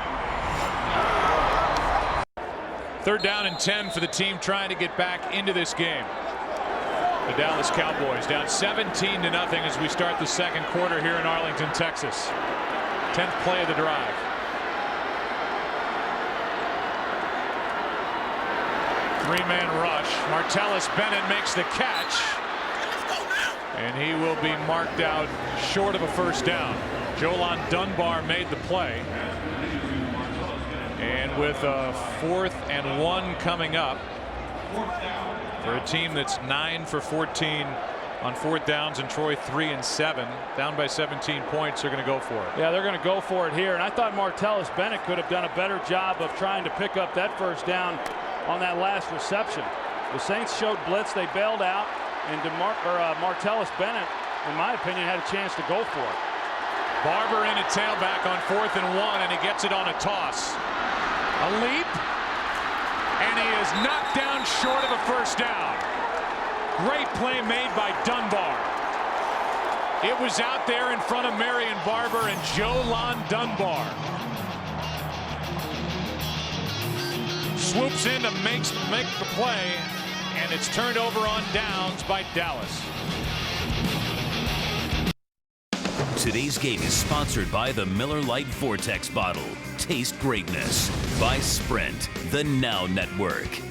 3rd down and 10 for the team trying to get back into this game. The Dallas Cowboys down 17-0 as we start the second quarter here in Arlington, Texas. 10th play of the drive. Three-man rush. Martellus Bennett makes the catch, and he will be marked out short of a first down. Jolan Dunbar made the play, and with a 4th and 1 coming up for a team that's 9 for 14 on 4th downs, and Troy 3 and 7, down by 17 points. They're going to go for it. Yeah, they're going to go for it here, and I thought Martellus Bennett could have done a better job of trying to pick up that first down on that last reception. The Saints showed blitz, they bailed out, and Martellus Bennett, in my opinion, had a chance to go for it. Barber in at tailback on 4th and 1, and he gets it on a toss. A leap, and he is knocked down short of a first down. Great play made by Dunbar. It was out there in front of Marion Barber and Jolan Dunbar. Swoops in to make the play, and it's turned over on downs by Dallas. Today's game is sponsored by the Miller Lite Vortex bottle. Taste greatness. By Sprint, the Now Network.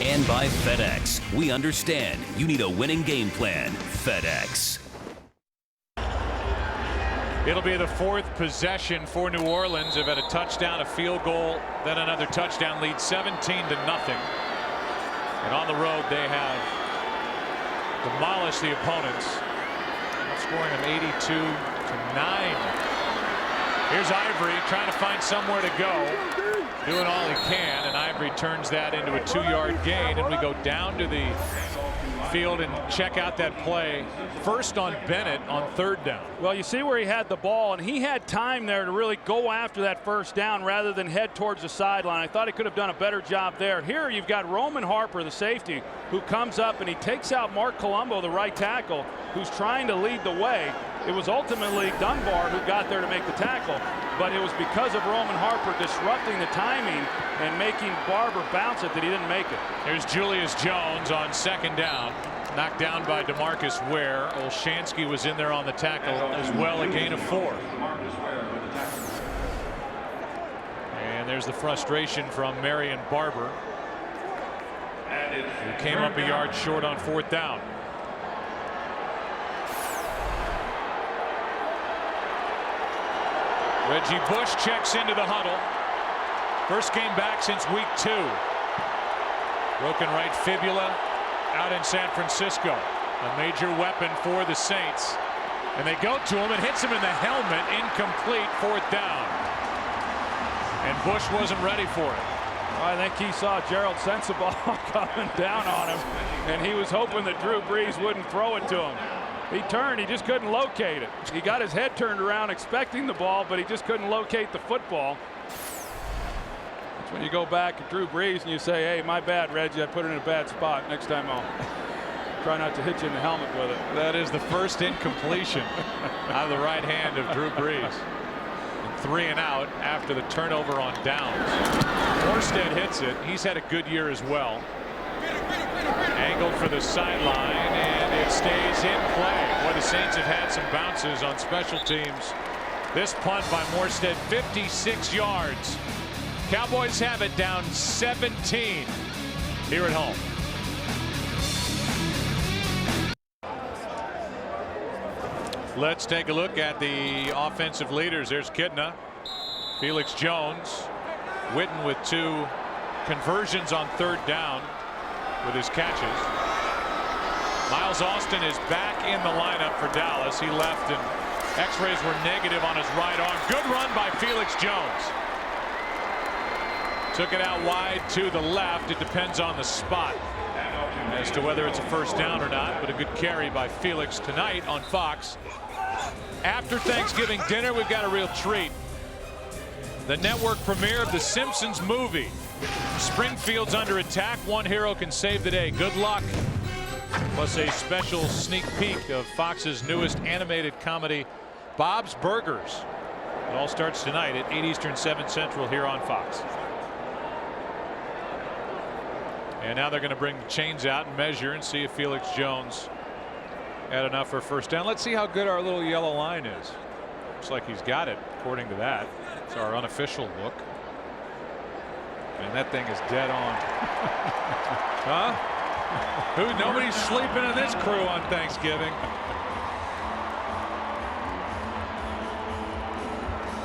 And by FedEx. We understand you need a winning game plan. FedEx. It'll be the 4th possession for New Orleans. They've had a touchdown, a field goal, then another touchdown lead, 17-0. And on the road, they have demolished the opponents, scoring them 82-9. Here's Ivory trying to find somewhere to go, doing all he can, and Ivory turns that into a 2-yard gain, and we go down to the field and check out that play. First on Bennett on 3rd down. Well, you see where he had the ball, and he had time there to really go after that first down rather than head towards the sideline. I thought he could have done a better job there. Here you've got Roman Harper, the safety, who comes up and he takes out Mark Colombo, the right tackle, who's trying to lead the way. It was ultimately Dunbar who got there to make the tackle. but it was because of Roman Harper disrupting the timing and making Barber bounce it that he didn't make it. Here's Julius Jones on second down. Knocked down by DeMarcus Ware. Olshansky was in there on the tackle as well, a gain of 4. And there's the frustration from Marion Barber, who came up a yard short on 4th down. Reggie Bush checks into the huddle. First game back since week 2. Broken right fibula out in San Francisco. A major weapon for the Saints. And they go to him and hits him in the helmet. Incomplete, 4th down. And Bush wasn't ready for it. I think he saw Gerald Sensabaugh coming down on him, and he was hoping that Drew Brees wouldn't throw it to him. He turned, he just couldn't locate it. He got his head turned around expecting the ball, but he just couldn't locate the football. That's when you go back at Drew Brees and you say, hey, my bad, Reggie, I put it in a bad spot. Next time I'll try not to hit you in the helmet with it. That is the first incompletion out of the right hand of Drew Brees. 3 and out after the turnover on downs. Morstead hits it. He's had a good year as well. Angled for the sideline, and it stays in play. Boy, the Saints have had some bounces on special teams. This punt by Morstead, 56 yards. Cowboys have it down 17 here at home. Let's take a look at the offensive leaders. There's Kidna, Felix Jones, Witten with 2 conversions on 3rd down with his catches. Miles Austin is back in the lineup for Dallas. He left and X-rays were negative on his right arm. Good run by Felix Jones. Took it out wide to the left. It depends on the spot as to whether it's a first down or not, but a good carry by Felix tonight on Fox. After Thanksgiving dinner, we've got a real treat. The network premiere of the Simpsons movie. Springfield's under attack. One hero can save the day. Good luck. Plus a special sneak peek of Fox's newest animated comedy, Bob's Burgers. It all starts tonight at 8 Eastern, 7 Central here on Fox. And now they're going to bring the chains out and measure and see if Felix Jones had enough for a first down. Let's see how good our little yellow line is. Looks like he's got it, according to that. It's our unofficial look. And that thing is dead on. Huh? Nobody's sleeping in this crew on Thanksgiving.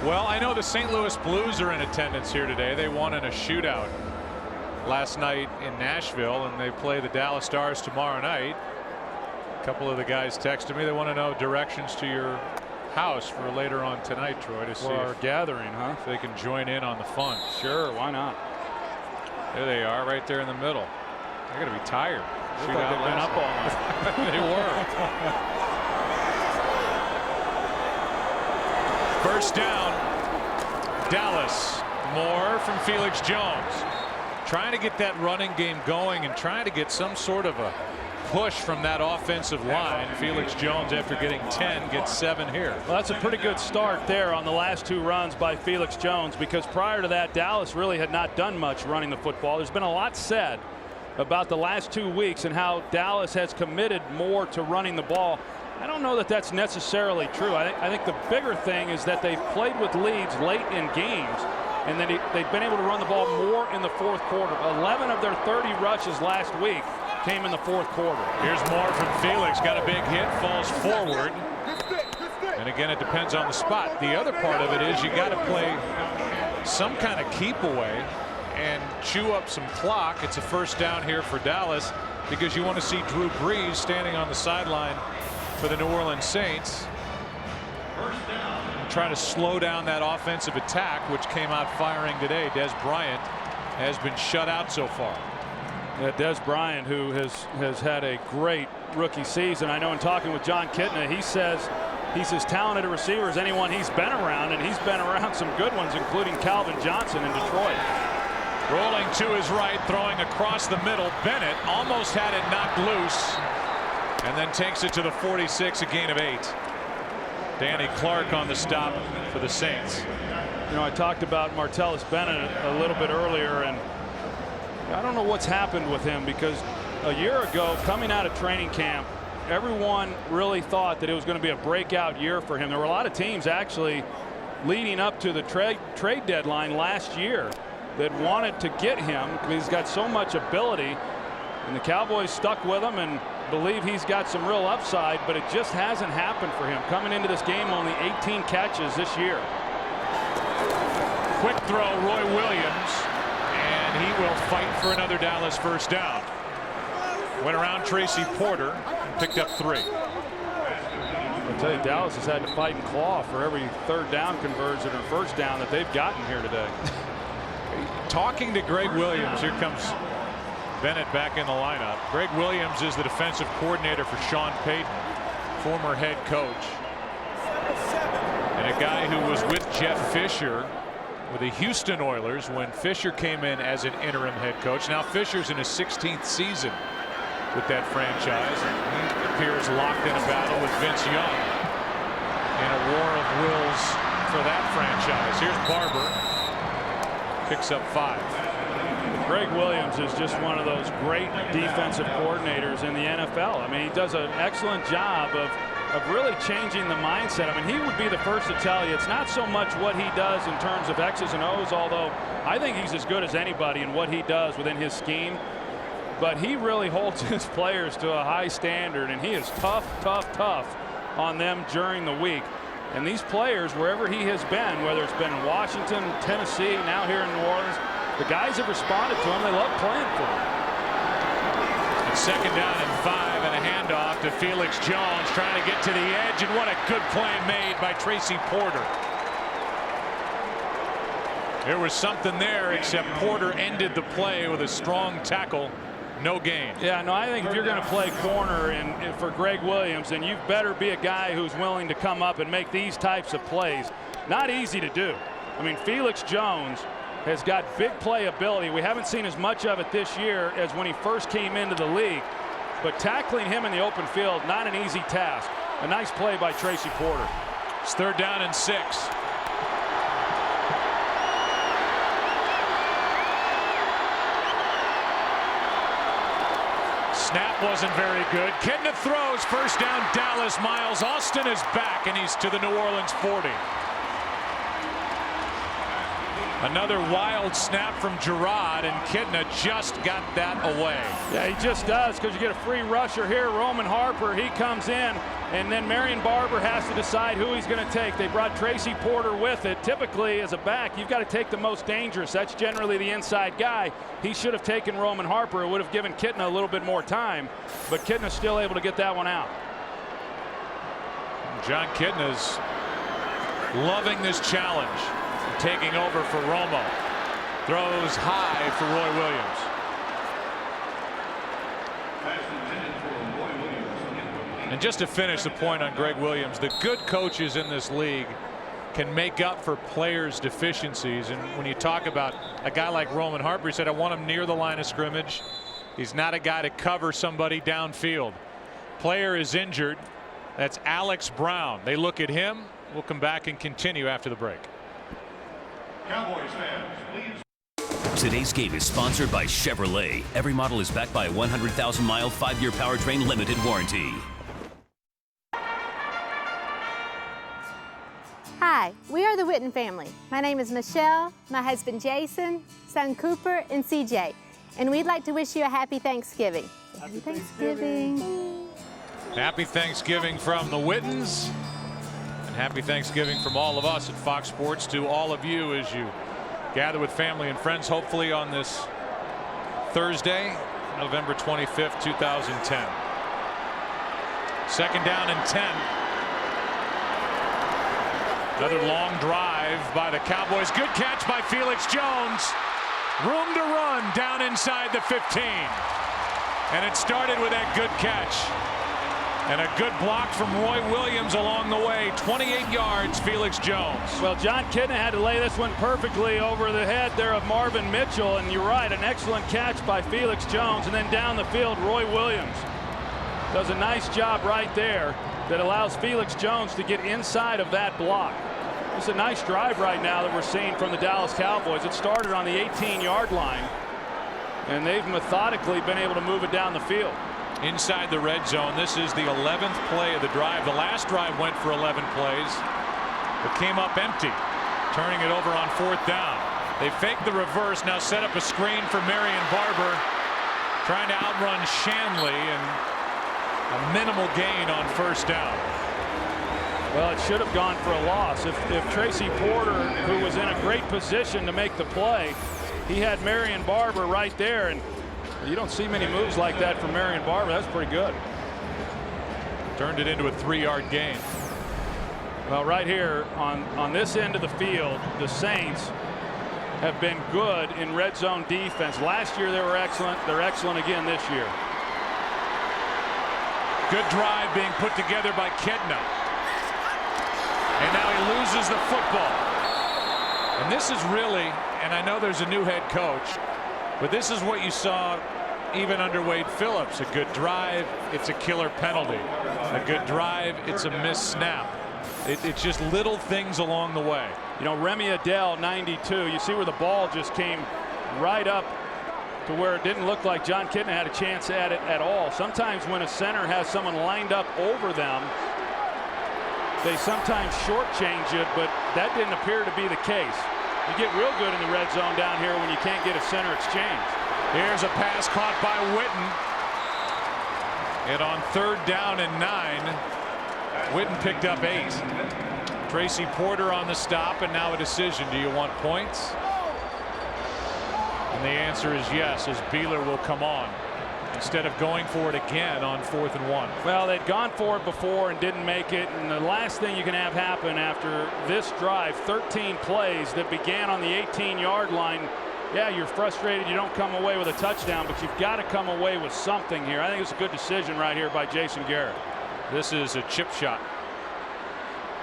Well, I know the St. Louis Blues are in attendance here today. They won in a shootout last night in Nashville, and they play the Dallas Stars tomorrow night. A couple of the guys texted me. They want to know directions to your house for later on tonight, Troy, to see our gathering, huh? If they can join in on the fun. Sure, why not? There they are, right there in the middle. They're going to be tired. Look like they've been up all night. They were. First down, Dallas. More from Felix Jones. Trying to get that running game going and trying to get some sort of a push from that offensive line. Felix Jones, after getting 10, gets 7 here. Well, that's a pretty good start there on the last 2 runs by Felix Jones, because prior to that, Dallas really had not done much running the football. There's been a lot said about the last 2 weeks and how Dallas has committed more to running the ball. I don't know that that's necessarily true. I think the bigger thing is that they've played with leads late in games, and then they've been able to run the ball more in the 4th quarter. 11 of their 30 rushes last week came in the 4th quarter. Here's more from Felix. Got a big hit, falls forward. And again, it depends on the spot. The other part of it is you got to play some kind of keep away and chew up some clock. It's a first down here for Dallas because you want to see Drew Brees standing on the sideline for the New Orleans Saints, trying to slow down that offensive attack, which came out firing today. Des Bryant has been shut out so far. Yeah, Des Bryant, who has had a great rookie season. I know in talking with John Kitna, he says he's as talented a receiver as anyone he's been around, and he's been around some good ones, including Calvin Johnson in Detroit. Rolling to his right, throwing across the middle. Bennett almost had it knocked loose and then takes it to the 46, a gain of 8. Danny Clark on the stop for the Saints. You know, I talked about Martellus Bennett a little bit earlier, and I don't know what's happened with him, because a year ago, coming out of training camp, everyone really thought that it was going to be a breakout year for him. There were a lot of teams actually leading up to the trade deadline last year that wanted to get him because he's got so much ability, and the Cowboys stuck with him and believe he's got some real upside, but it just hasn't happened for him. Coming into this game, only 18 catches this year. Quick throw, Roy Williams, and he will fight for another Dallas first down. Went around Tracy Porter and picked up 3. I'll tell you, Dallas has had to fight and claw for every third down conversion or first down that they've gotten here today. Talking to Greg Williams, here comes Bennett back in the lineup. Greg Williams is the defensive coordinator for Sean Payton, former head coach, and a guy who was with Jeff Fisher with the Houston Oilers when Fisher came in as an interim head coach. Now Fisher's in his 16th season with that franchise. He appears locked in a battle with Vince Young in a war of wills for that franchise. Here's Barber, picks up 5. Greg Williams is just one of those great defensive coordinators in the NFL. I mean, he does an excellent job of really changing the mindset. I mean, he would be the first to tell you it's not so much what he does in terms of X's and O's, although I think he's as good as anybody in what he does within his scheme. But he really holds his players to a high standard, and he is tough on them during the week. And these players, wherever he has been, whether it's been in Washington, Tennessee, now here in New Orleans, the guys have responded to him. They love playing for him. It's second down and 5, and a handoff to Felix Jones, trying to get to the edge, and what a good play made by Tracy Porter. There was something there, except Porter ended the play with a strong tackle. No gain. Yeah, no, I think if you're going to play corner and for Greg Williams, then you better be a guy who's willing to come up and make these types of plays. Not easy to do. I mean, Felix Jones has got big play ability. We haven't seen as much of it this year as when he first came into the league. But tackling him in the open field, not an easy task. A nice play by Tracy Porter. It's third down and 6. Snap wasn't very good. Kidna throws, first down Dallas. Miles Austin is back, and he's to the New Orleans 40. Another wild snap from Gerard, and Kidna just got that away. Yeah, he just does, because you get a free rusher here. Roman Harper, he comes in, and then Marion Barber has to decide who he's going to take. They brought Tracy Porter with it. Typically, as a back, you've got to take the most dangerous. That's generally the inside guy. He should have taken Roman Harper. It would have given Kidna a little bit more time, but Kidna's still able to get that one out. John Kidna's loving this challenge. Taking over for Romo. Throws high for Roy Williams. And just to finish the point on Greg Williams, the good coaches in this league can make up for players' deficiencies. And when you talk about a guy like Roman Harper, he said, I want him near the line of scrimmage. He's not a guy to cover somebody downfield. Player is injured. That's Alex Brown. They look at him. We'll come back and continue after the break. Cowboys fans, please. Today's game is sponsored by Chevrolet. Every model is backed by a 100,000-mile, 5-year powertrain limited warranty. Hi, we are the Witten family. My name is Michelle, my husband Jason, son Cooper, and CJ. And we'd like to wish you a happy Thanksgiving. Happy Thanksgiving. Happy Thanksgiving from the Wittens. And happy Thanksgiving from all of us at Fox Sports to all of you as you gather with family and friends, hopefully on this Thursday, November 25th, 2010. Second down and 10. Another long drive by the Cowboys. Good catch by Felix Jones. Room to run down inside the 15. And it started with that good catch. And a good block from Roy Williams along the way. 28 yards, Felix Jones. Well, John Kidna had to lay this one perfectly over the head there of Marvin Mitchell. And you're right, an excellent catch by Felix Jones. And then down the field, Roy Williams does a nice job right there that allows Felix Jones to get inside of that block. It's a nice drive right now that we're seeing from the Dallas Cowboys. It started on the 18-yard line, and they've methodically been able to move it down the field. Inside the red zone, this is the 11th play of the drive. The last drive went for 11 plays, but came up empty, turning it over on 4th down. They fake the reverse, now set up a screen for Marion Barber, trying to outrun Shanley, and a minimal gain on 1st down. Well, it should have gone for a loss. If Tracy Porter, who was in a great position to make the play, he had Marion Barber right there, and you don't see many moves like that from Marion Barber. That's pretty good. Turned it into a 3-yard gain. Well, right here on this end of the field, the Saints have been good in red zone defense. Last year they were excellent. They're excellent again this year. Good drive being put together by Kedna. And now he loses the football. And this is really, and I know there's a new head coach, but this is what you saw even under Wade Phillips. A good drive, it's a killer penalty. A good drive, it's a missed snap. It's just little things along the way. You know, Remy Adele, 92, you see where the ball just came right up to where it didn't look like John Kitna had a chance at it at all. Sometimes when a center has someone lined up over them, they sometimes shortchange it, but that didn't appear to be the case. You get real good in the red zone down here when you can't get a center exchange. Here's a pass caught by Witten. And on 3rd down and 9, Witten picked up 8. Tracy Porter on the stop, and now a decision. Do you want points? And the answer is yes, as Beeler will come on instead of going for it again on 4th and 1. Well, they'd gone for it before and didn't make it, and the last thing you can have happen after this drive, 13 plays that began on the 18-yard line. Yeah, you're frustrated you don't come away with a touchdown, but you've got to come away with something here. I think it's a good decision right here by Jason Garrett. This is a chip shot,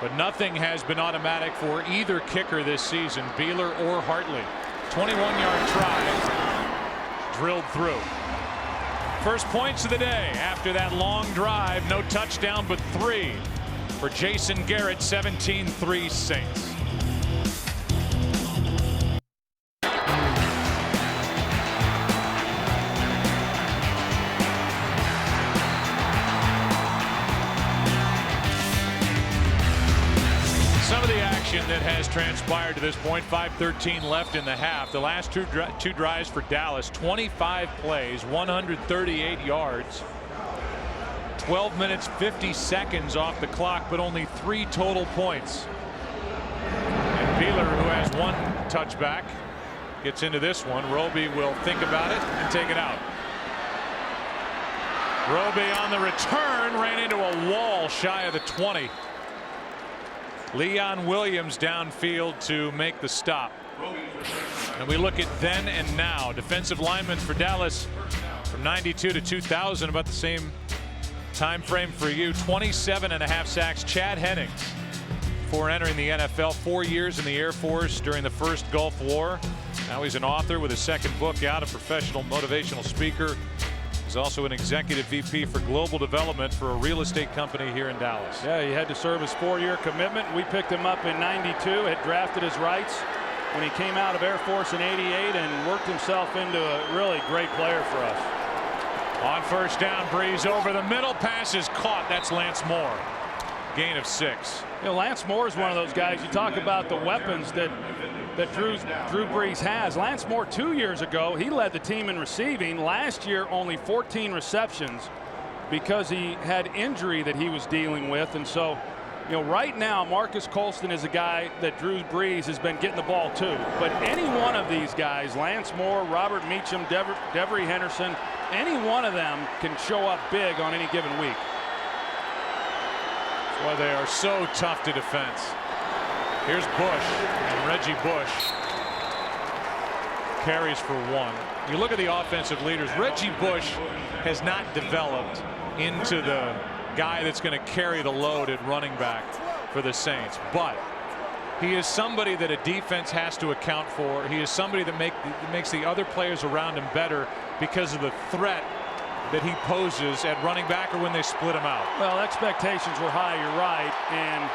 but nothing has been automatic for either kicker this season, Beeler or Hartley. 21-yard try drilled through. First points of the day after that long drive. No touchdown, but 3 for Jason Garrett. 17-3 Saints. Some of the action that has transpired to this point. 5:13 left in the half. The last two drives for Dallas, 25 plays, 138 yards, 12 minutes 50 seconds off the clock, but only 3 total points. And Beeler, who has 1 touchback, gets into this one. Roby will think about it and take it out. Roby on the return ran into a wall shy of the 20. Leon Williams downfield to make the stop. And we look at then and now. Defensive linemen for Dallas from 92 to 2000, about the same time frame for you. 27.5 sacks. Chad Hennings, before entering the NFL, 4 years in the Air Force during the first Gulf War. Now he's an author with his 2nd book out, a professional motivational speaker. He's also an executive VP for global development for a real estate company here in Dallas. Yeah, he had to serve his 4-year commitment. We picked him up in 92, had drafted his rights when he came out of Air Force in 88 and worked himself into a really great player for us. On 1st down, Breeze over the middle, pass is caught. That's Lance Moore. Gain of 6. You know, Lance Moore is one of those guys. You talk about the weapons that Drew Brees has. Lance Moore 2 years ago, he led the team in receiving. Last year, only 14 receptions because he had injury that he was dealing with. And so, you know, right now, Marcus Colston is a guy that Drew Brees has been getting the ball to. But any one of these guys, Lance Moore, Robert Meacham, Devery Henderson, any one of them can show up big on any given week. Well, they are so tough to defend. Here's Bush, and Reggie Bush carries for 1. You look at the offensive leaders. Reggie Bush has not developed into the guy that's going to carry the load at running back for the Saints, but he is somebody that a defense has to account for. He is somebody that makes the other players around him better because of the threat that he poses at running back or when they split him out. Well, expectations were high, you're right, and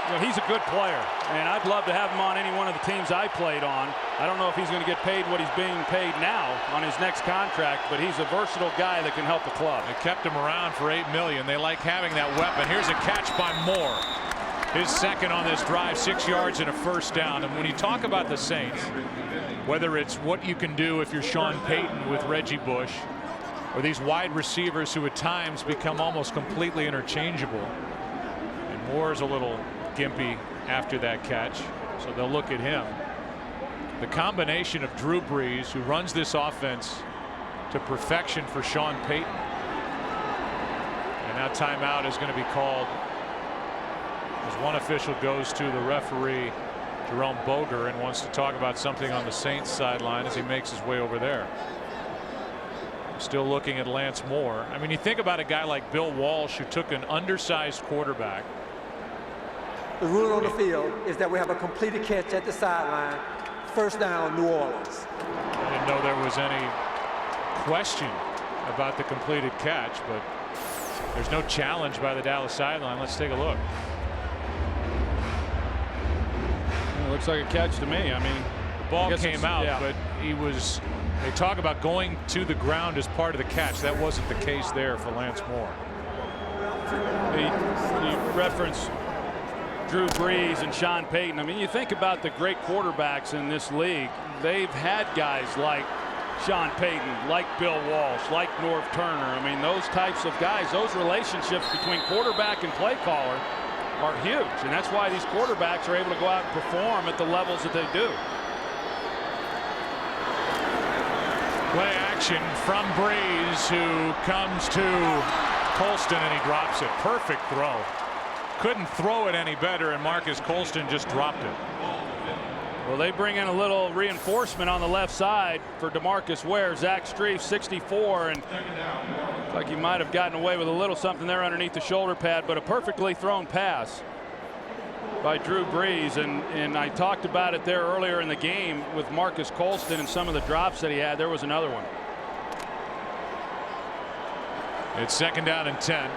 You know, he's a good player, and I'd love to have him on any one of the teams I played on. I don't know if he's going to get paid what he's being paid now on his next contract, but he's a versatile guy that can help the club. They kept him around for $8 million. They like having that weapon. Here's a catch by Moore. His second on this drive, 6 yards and a first down. And when you talk about the Saints, whether it's what you can do if you're Sean Payton with Reggie Bush, or these wide receivers who at times become almost completely interchangeable. And Moore's a little gimpy after that catch, so they'll look at him. The combination of Drew Brees, who runs this offense to perfection for Sean Payton, and now timeout is going to be called as one official goes to the referee Jerome Boger and wants to talk about something on the Saints sideline as he makes his way over there. Still looking at Lance Moore. I mean, you think about a guy like Bill Walsh, who took an undersized quarterback. The rule on the field is that we have a completed catch at the sideline, first down, New Orleans. I didn't know there was any question about the completed catch, but there's no challenge by the Dallas sideline. Let's take a look. It looks like a catch to me. I mean, the ball came out, but he was. They talk about going to the ground as part of the catch. That wasn't the case there for Lance Moore. You reference Drew Brees and Sean Payton. I mean, you think about the great quarterbacks in this league. They've had guys like Sean Payton, like Bill Walsh, like Norv Turner. I mean, those types of guys, those relationships between quarterback and play caller are huge. And that's why these quarterbacks are able to go out and perform at the levels that they do. Play action from Brees, who comes to Colston, and he drops it. Perfect throw. Couldn't throw it any better, and Marcus Colston just dropped it. Well, they bring in a little reinforcement on the left side for DeMarcus Ware. Zach Strief, 64, and looks like he might have gotten away with a little something there underneath the shoulder pad, but a perfectly thrown pass by Drew Brees. And I talked about it there earlier in the game with Marcus Colston and some of the drops that he had. There was another one. It's second down and 10.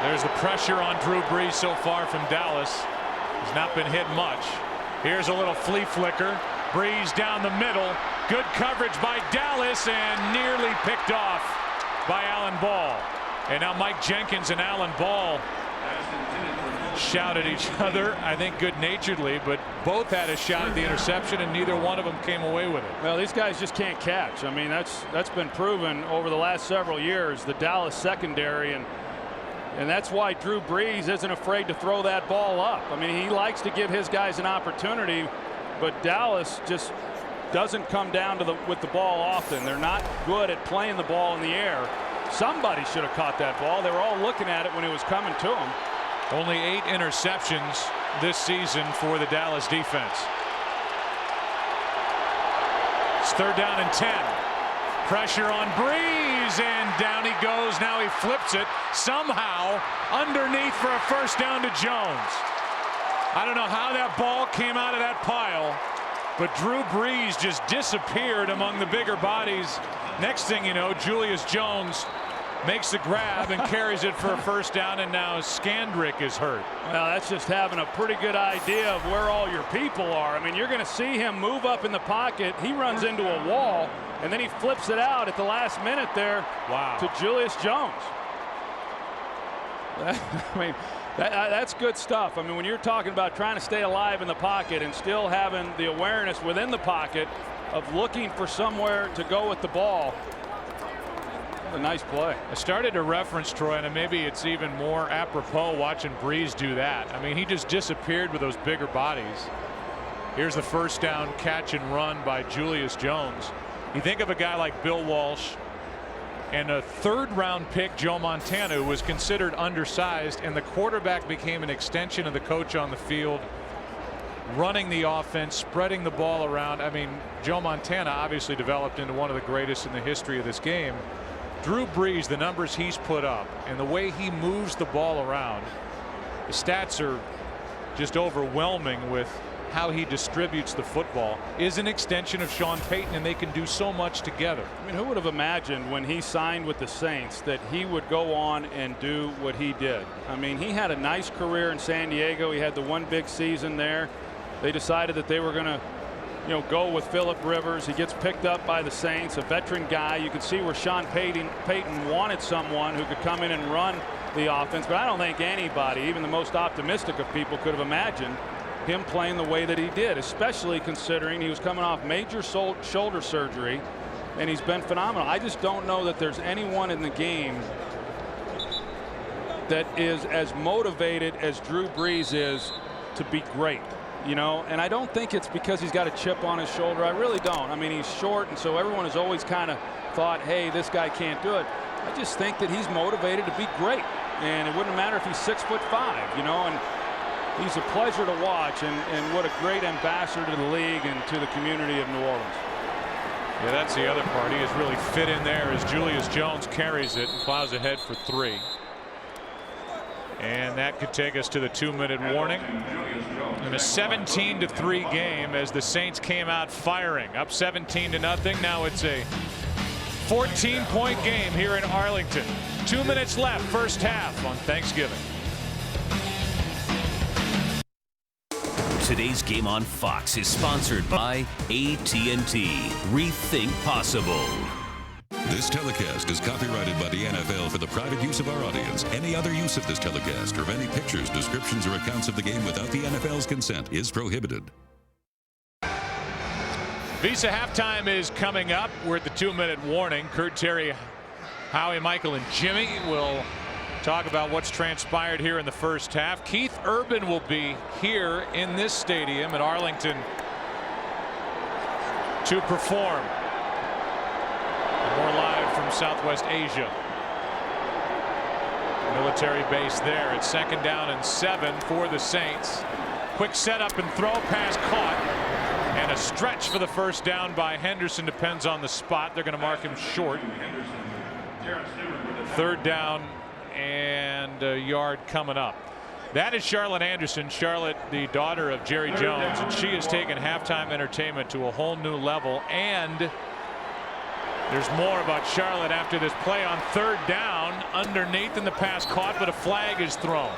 There's the pressure on Drew Brees so far from Dallas. He's not been hit much. Here's a little flea flicker. Brees down the middle. Good coverage by Dallas, and nearly picked off by Alan Ball. And now Mike Jenkins and Alan Ball shout at each other, I think good-naturedly, but both had a shot at the interception, and neither one of them came away with it. Well, these guys just can't catch. I mean, that's been proven over the last several years, the Dallas secondary, and that's why Drew Brees isn't afraid to throw that ball up. I mean, he likes to give his guys an opportunity, but Dallas just doesn't come down to with the ball often. They're not good at playing the ball in the air. Somebody should have caught that ball. They were all looking at it when it was coming to them. Only 8 interceptions this season for the Dallas defense. It's third down and 10. Pressure on Brees, and down he goes. Now he flips it somehow underneath for a first down to Jones. I don't know how that ball came out of that pile, but Drew Brees just disappeared among the bigger bodies. Next thing you know, Julius Jones makes the grab and carries it for a first down, and now Skandrick is hurt. Well, that's just having a pretty good idea of where all your people are. I mean, you're going to see him move up in the pocket. He runs into a wall, and then he flips it out at the last minute there to Julius Jones. I mean, that's good stuff. I mean, when you're talking about trying to stay alive in the pocket and still having the awareness within the pocket of looking for somewhere to go with the ball, a nice play. I started to reference, Troy, and maybe it's even more apropos watching Brees do that. I mean, he just disappeared with those bigger bodies. Here's the first down catch and run by Julius Jones. You think of a guy like Bill Walsh and a third-round pick, Joe Montana, who was considered undersized, and the quarterback became an extension of the coach on the field, running the offense, spreading the ball around. I mean, Joe Montana obviously developed into one of the greatest in the history of this game. Drew Brees, the numbers he's put up and the way he moves the ball around, the stats are just overwhelming with how he distributes the football is an extension of Sean Payton, and they can do so much together. I mean, who would have imagined when he signed with the Saints that he would go on and do what he did? I mean, he had a nice career in San Diego. He had the one big season there. They decided that they were going to, go with Phillip Rivers. He gets picked up by the Saints, a veteran guy. You could see where Sean Payton wanted someone who could come in and run the offense, but I don't think anybody, even the most optimistic of people, could have imagined him playing the way that he did, especially considering he was coming off major shoulder surgery, and he's been phenomenal. I just don't know that there's anyone in the game that is as motivated as Drew Brees is to be great, and I don't think it's because he's got a chip on his shoulder. I really don't. I mean, he's short, and so everyone has always kind of thought, hey, this guy can't do it. I just think that he's motivated to be great, and it wouldn't matter if he's 6'5", and he's a pleasure to watch, and what a great ambassador to the league and to the community of New Orleans. Yeah, that's the other part. He has really fit in there as Julius Jones carries it and plows ahead for 3. And that could take us to the 2-minute warning. In a 17-3 game as the Saints came out firing, up 17-0. Now it's a 14-point game here in Arlington. 2 minutes left, first half on Thanksgiving. Today's game on Fox is sponsored by AT&T. Rethink possible. This telecast is copyrighted by the NFL for the private use of our audience. Any other use of this telecast or of any pictures, descriptions, or accounts of the game without the NFL's consent is prohibited. Visa halftime is coming up. We're at the 2-minute warning. Kurt, Terry, Howie, Michael, and Jimmy will talk about what's transpired here in the first half. Keith Urban will be here in this stadium at Arlington to perform. More live from Southwest Asia. Military base there. It's 2nd down and 7 for the Saints. Quick setup and throw, pass caught, and a stretch for the first down by Henderson. Depends on the spot. They're going to mark him short. 3rd down and a yard coming up. That is Charlotte Anderson. Charlotte, the daughter of Jerry Jones, and she has taken halftime entertainment to a whole new level. And there's more about Charlotte after this play on 3rd down. Underneath, and the pass caught, but a flag is thrown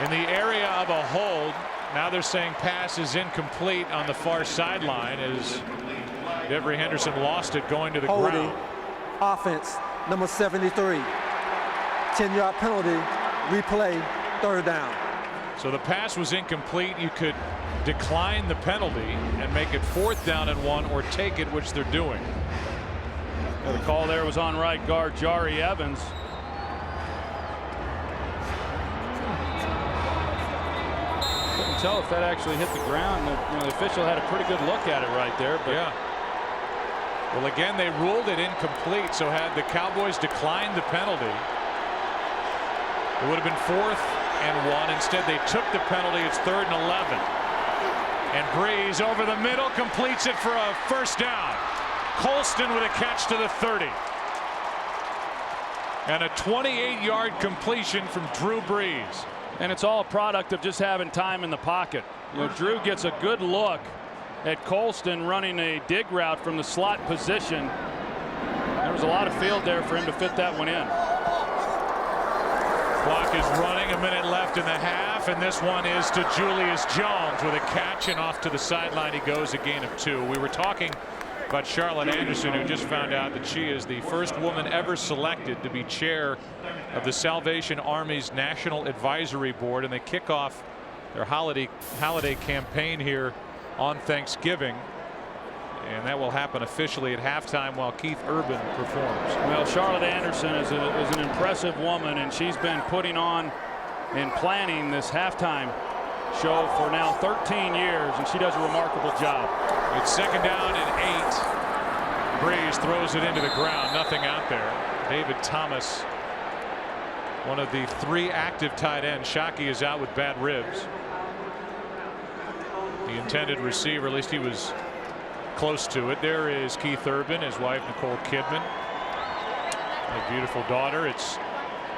in the area of a hold. Now they're saying pass is incomplete on the far sideline as Devery Henderson lost it going to the ground. Offense number 73. 10-yard penalty. Replay. 3rd down. So the pass was incomplete. You could decline the penalty and make it 4th down and 1, or take it, which they're doing. The call there was on right guard Jari Evans. Couldn't tell if that actually hit the ground. The official had a pretty good look at it right there. But yeah. Well, again, they ruled it incomplete. So had the Cowboys declined the penalty, it would have been 4th and 1. Instead, they took the penalty. It's 3rd and 11. And Brees over the middle completes it for a first down. Colston with a catch to the 30. And a 28-yard completion from Drew Brees. And it's all a product of just having time in the pocket. Drew gets a good look at Colston running a dig route from the slot position. There was a lot of field there for him to fit that one in. Clock is running, a minute left in the half, and this one is to Julius Jones with a catch, and off to the sideline he goes, a gain of 2. We were talking about Charlotte Anderson, who just found out that she is the first woman ever selected to be chair of the Salvation Army's National Advisory Board, and they kick off their holiday campaign here on Thanksgiving. And that will happen officially at halftime while Keith Urban performs. Well, Charlotte Anderson is an impressive woman, and she's been putting on and planning this halftime show for now 13 years, and she does a remarkable job. It's 2nd down and 8. Brees throws it into the ground. Nothing out there. David Thomas, one of the 3 active tight ends. Shockey is out with bad ribs. The intended receiver, at least he was close to it. There is Keith Urban, his wife Nicole Kidman, a beautiful daughter. It's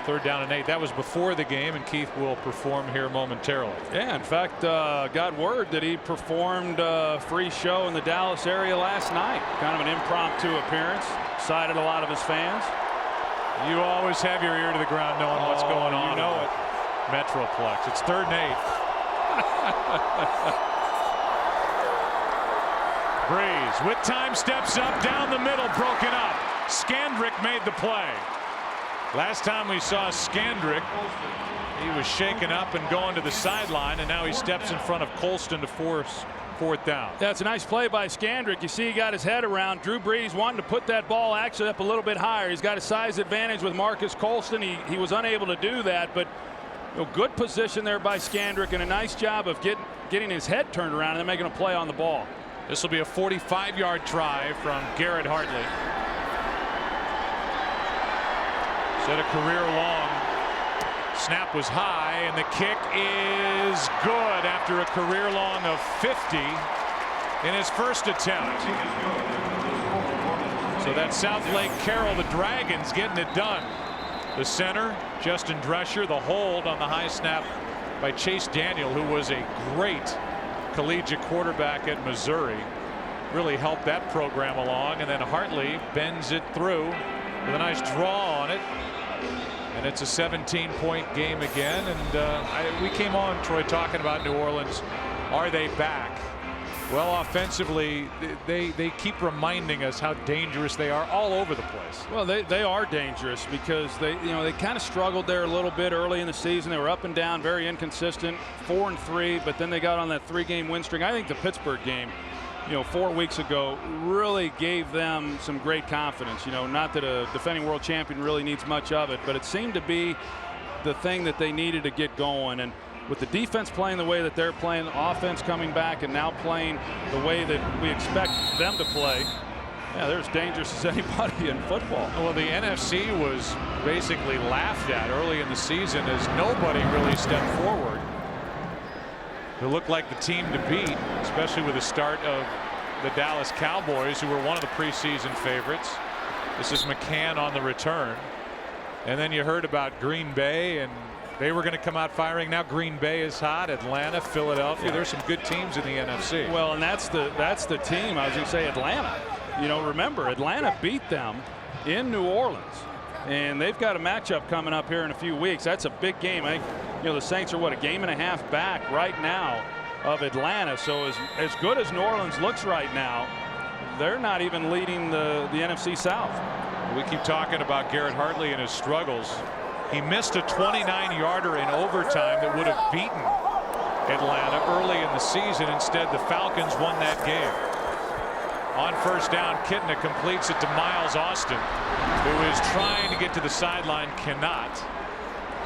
3rd down and 8. That was before the game, and Keith will perform here momentarily. Yeah, in fact, got word that he performed a free show in the Dallas area last night. Kind of an impromptu appearance. Excited a lot of his fans. You always have your ear to the ground knowing what's going on. You know it. Metroplex. It's 3rd and 8. Breeze with time steps up down the middle, broken up. Skandrick made the play. Last time we saw Skandrick, he was shaken up and going to the sideline, and now he steps in front of Colston to force 4th down. That's a nice play by Skandrick. You see he got his head around. Drew Brees wanting to put that ball actually up a little bit higher. He's got a size advantage with Marcus Colston. He was unable to do that, but good position there by Skandrick and a nice job of getting his head turned around and then making a play on the ball. This will be a 45-yard try from Garrett Hartley. Set a career long. Snap was high, and the kick is good after a career long of 50 in his first attempt. So that's South Lake Carroll, the Dragons, getting it done. The center, Justin Drescher, the hold on the high snap by Chase Daniel, who was a great collegiate quarterback at Missouri. Really helped that program along, and then Hartley bends it through with a nice draw on it. And it's a 17-point game again. And we came on, Troy, talking about New Orleans. Are they back? Well, offensively, they keep reminding us how dangerous they are all over the place. Well, they are dangerous because they kind of struggled there a little bit early in the season. They were up and down, very inconsistent, 4-3, but then they got on that 3-game win streak. I think the Pittsburgh game, 4 weeks ago, really gave them some great confidence. Not that a defending world champion really needs much of it, but it seemed to be the thing that they needed to get going. And with the defense playing the way that they're playing, the offense coming back and now playing the way that we expect them to play, yeah, they're as dangerous as anybody in football. Well, the NFC was basically laughed at early in the season as nobody really stepped forward. It looked like the team to beat, especially with the start of the Dallas Cowboys, who were one of the preseason favorites. This is McCann on the return. And then you heard about Green Bay, and they were going to come out firing. Now Green Bay is hot. Atlanta, Philadelphia. There's some good teams in the NFC. Well, and that's the team. I was going to say Atlanta. Remember, Atlanta beat them in New Orleans, and they've got a matchup coming up here in a few weeks. That's a big game. I think, the Saints are a game and a half back right now of Atlanta. So as good as New Orleans looks right now, they're not even leading the NFC South. We keep talking about Garrett Hartley and his struggles. He missed a 29-yarder in overtime that would have beaten Atlanta early in the season. Instead, the Falcons won that game. On first down, Kitna completes it to Miles Austin, who is trying to get to the sideline, cannot.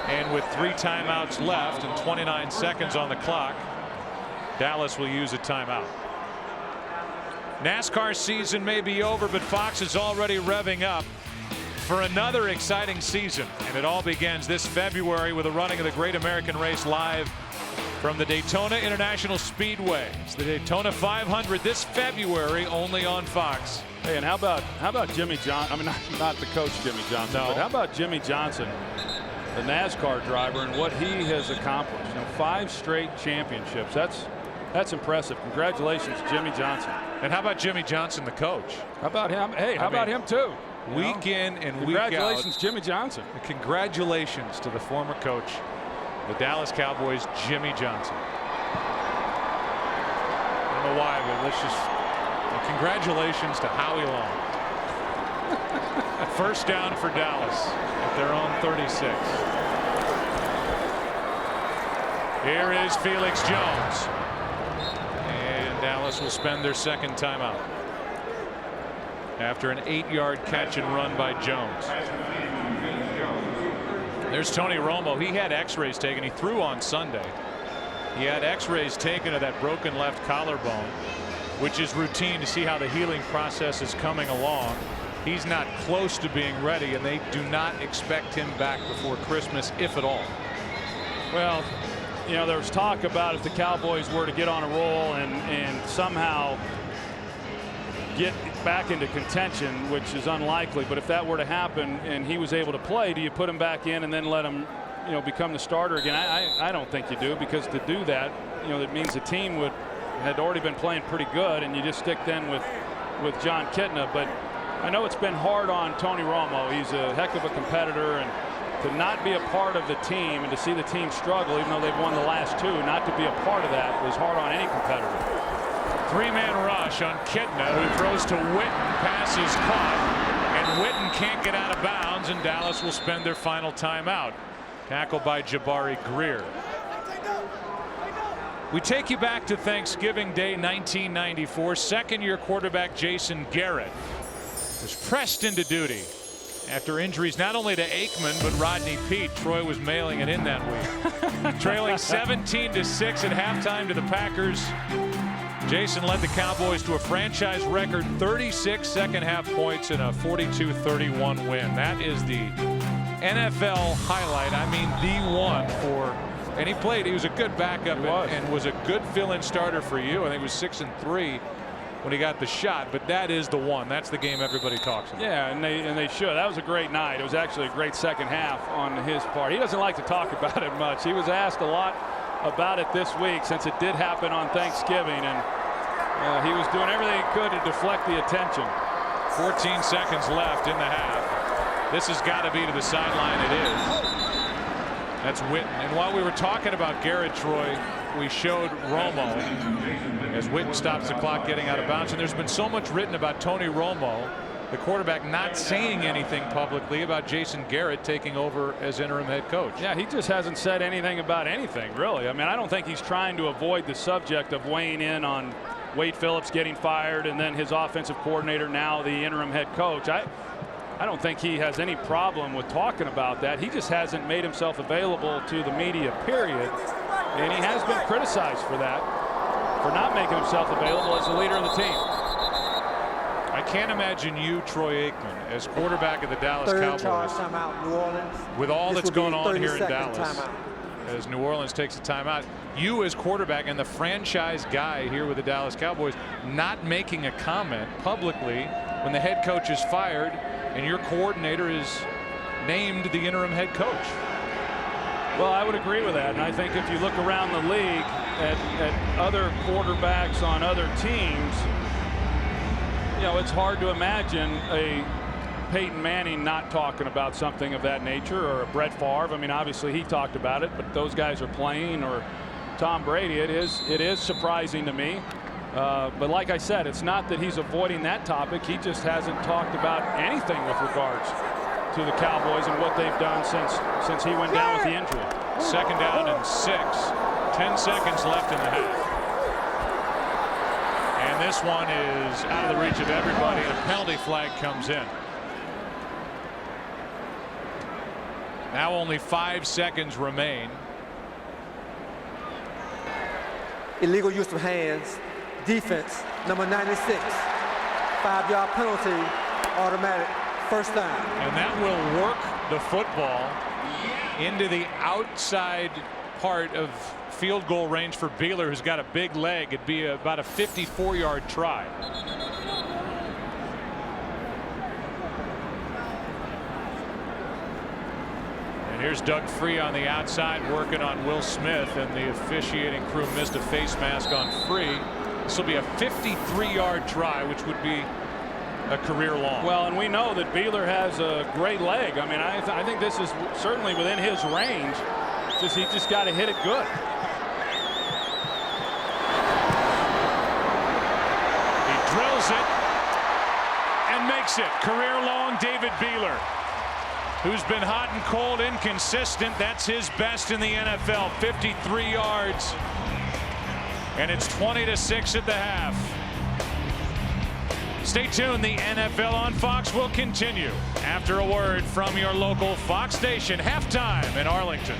And with 3 timeouts left and 29 seconds on the clock, Dallas will use a timeout. NASCAR season may be over, but Fox is already revving up for another exciting season, and it all begins this February with a running of the Great American Race live from the Daytona International Speedway. It's the Daytona 500 this February, only on Fox. Hey, and how about Jimmy Johnson? I mean, not the coach Jimmy Johnson, but how about Jimmy Johnson, the NASCAR driver, and what he has accomplished? 5 straight championships. That's impressive. Congratulations, Jimmy Johnson. And how about Jimmy Johnson, the coach? How about him? Hey, how about him too? Week in and week out. Congratulations, Jimmy Johnson. Congratulations to the former coach, the Dallas Cowboys, Jimmy Johnson. I don't know why, but let's just congratulations to Howie Long. First down for Dallas at their own 36. Here is Felix Jones. And Dallas will spend their second timeout after an 8-yard catch and run by Jones. There's Tony Romo. He had x-rays taken. He threw on Sunday. He had x-rays taken of that broken left collarbone, which is routine to see how the healing process is coming along. He's not close to being ready, and they do not expect him back before Christmas, if at all. Well, there was talk about if the Cowboys were to get on a roll and somehow get back into contention, which is unlikely, but if that were to happen and he was able to play, do you put him back in and then let him, become the starter again? I don't think you do, because to do that, that means the team had already been playing pretty good, and you just stick then with John Kitna. But I know it's been hard on Tony Romo. He's a heck of a competitor, and to not be a part of the team and to see the team struggle, even though they've won the last two, not to be a part of that was hard on any competitor. Three-man rush on Kitna, who throws to Witten. Pass is caught, and Witten can't get out of bounds, and Dallas will spend their final timeout. Tackled by Jabari Greer. We take you back to Thanksgiving Day 1994. Second-year quarterback Jason Garrett was pressed into duty after injuries not only to Aikman but Rodney Peete. Troy was mailing it in that week. Trailing 17-6 at halftime to the Packers, Jason led the Cowboys to a franchise record 36 second-half points in a 42-31 win. That is the NFL highlight. I mean, the one for. And he played. He was a good backup and was a good fill-in starter for you. I think it was 6-3 when he got the shot. But that is the one. That's the game everybody talks about. Yeah, and they should. That was a great night. It was actually a great second half on his part. He doesn't like to talk about it much. He was asked a lot about it this week, since it did happen on Thanksgiving, and he was doing everything he could to deflect the attention. 14 seconds left in the half. This has got to be to the sideline. It is. That's Witten. And while we were talking about Garrett, Troy, we showed Romo as Witten stops the clock getting out of bounds. And there's been so much written about Tony Romo, the quarterback, not saying anything publicly about Jason Garrett taking over as interim head coach. Yeah, he just hasn't said anything about anything, really. I mean, I don't think he's trying to avoid the subject of weighing in on Wade Phillips getting fired and then his offensive coordinator, now the interim head coach. I don't think he has any problem with talking about that. He just hasn't made himself available to the media, period. And he has been criticized for that, for not making himself available as the leader of the team. I can't imagine you, Troy Aikman, as quarterback of the Dallas Cowboys, timeout, New Orleans, with all that's going on here in Dallas, timeout. as New Orleans takes a timeout. You as quarterback and the franchise guy here with the Dallas Cowboys, not making a comment publicly when the head coach is fired and your coordinator is named the interim head coach. Well, I would agree with that. And I think if you look around the league at other quarterbacks on other teams, it's hard to imagine a Peyton Manning not talking about something of that nature, or a Brett Favre. I mean, obviously he talked about it, but those guys are playing, or Tom Brady. It is surprising to me. But like I said, it's not that he's avoiding that topic. He just hasn't talked about anything with regards to the Cowboys and what they've done since he went down with the injury. Second down and 6. 10 seconds left in the half. And this one is out of the reach of everybody. A penalty flag comes in. Now only 5 seconds remain. Illegal use of hands. Defense, number 96. 5-yard penalty, automatic, first down. And that will work the football into the outside part of field goal range for Beeler, who's got a big leg. It'd be about a 54-yard try. And here's Doug Free on the outside working on Will Smith, and the officiating crew missed a face mask on Free. This will be a 53-yard try, which would be a career long. Well, and we know that Beeler has a great leg. I mean, I think this is certainly within his range. He just got to hit it good. He drills it and makes it. Career long, David Beeler, who's been hot and cold, inconsistent. That's his best in the NFL, 53 yards. And it's 20-6 at the half. Stay tuned. The NFL on Fox will continue after a word from your local Fox station. Halftime in Arlington.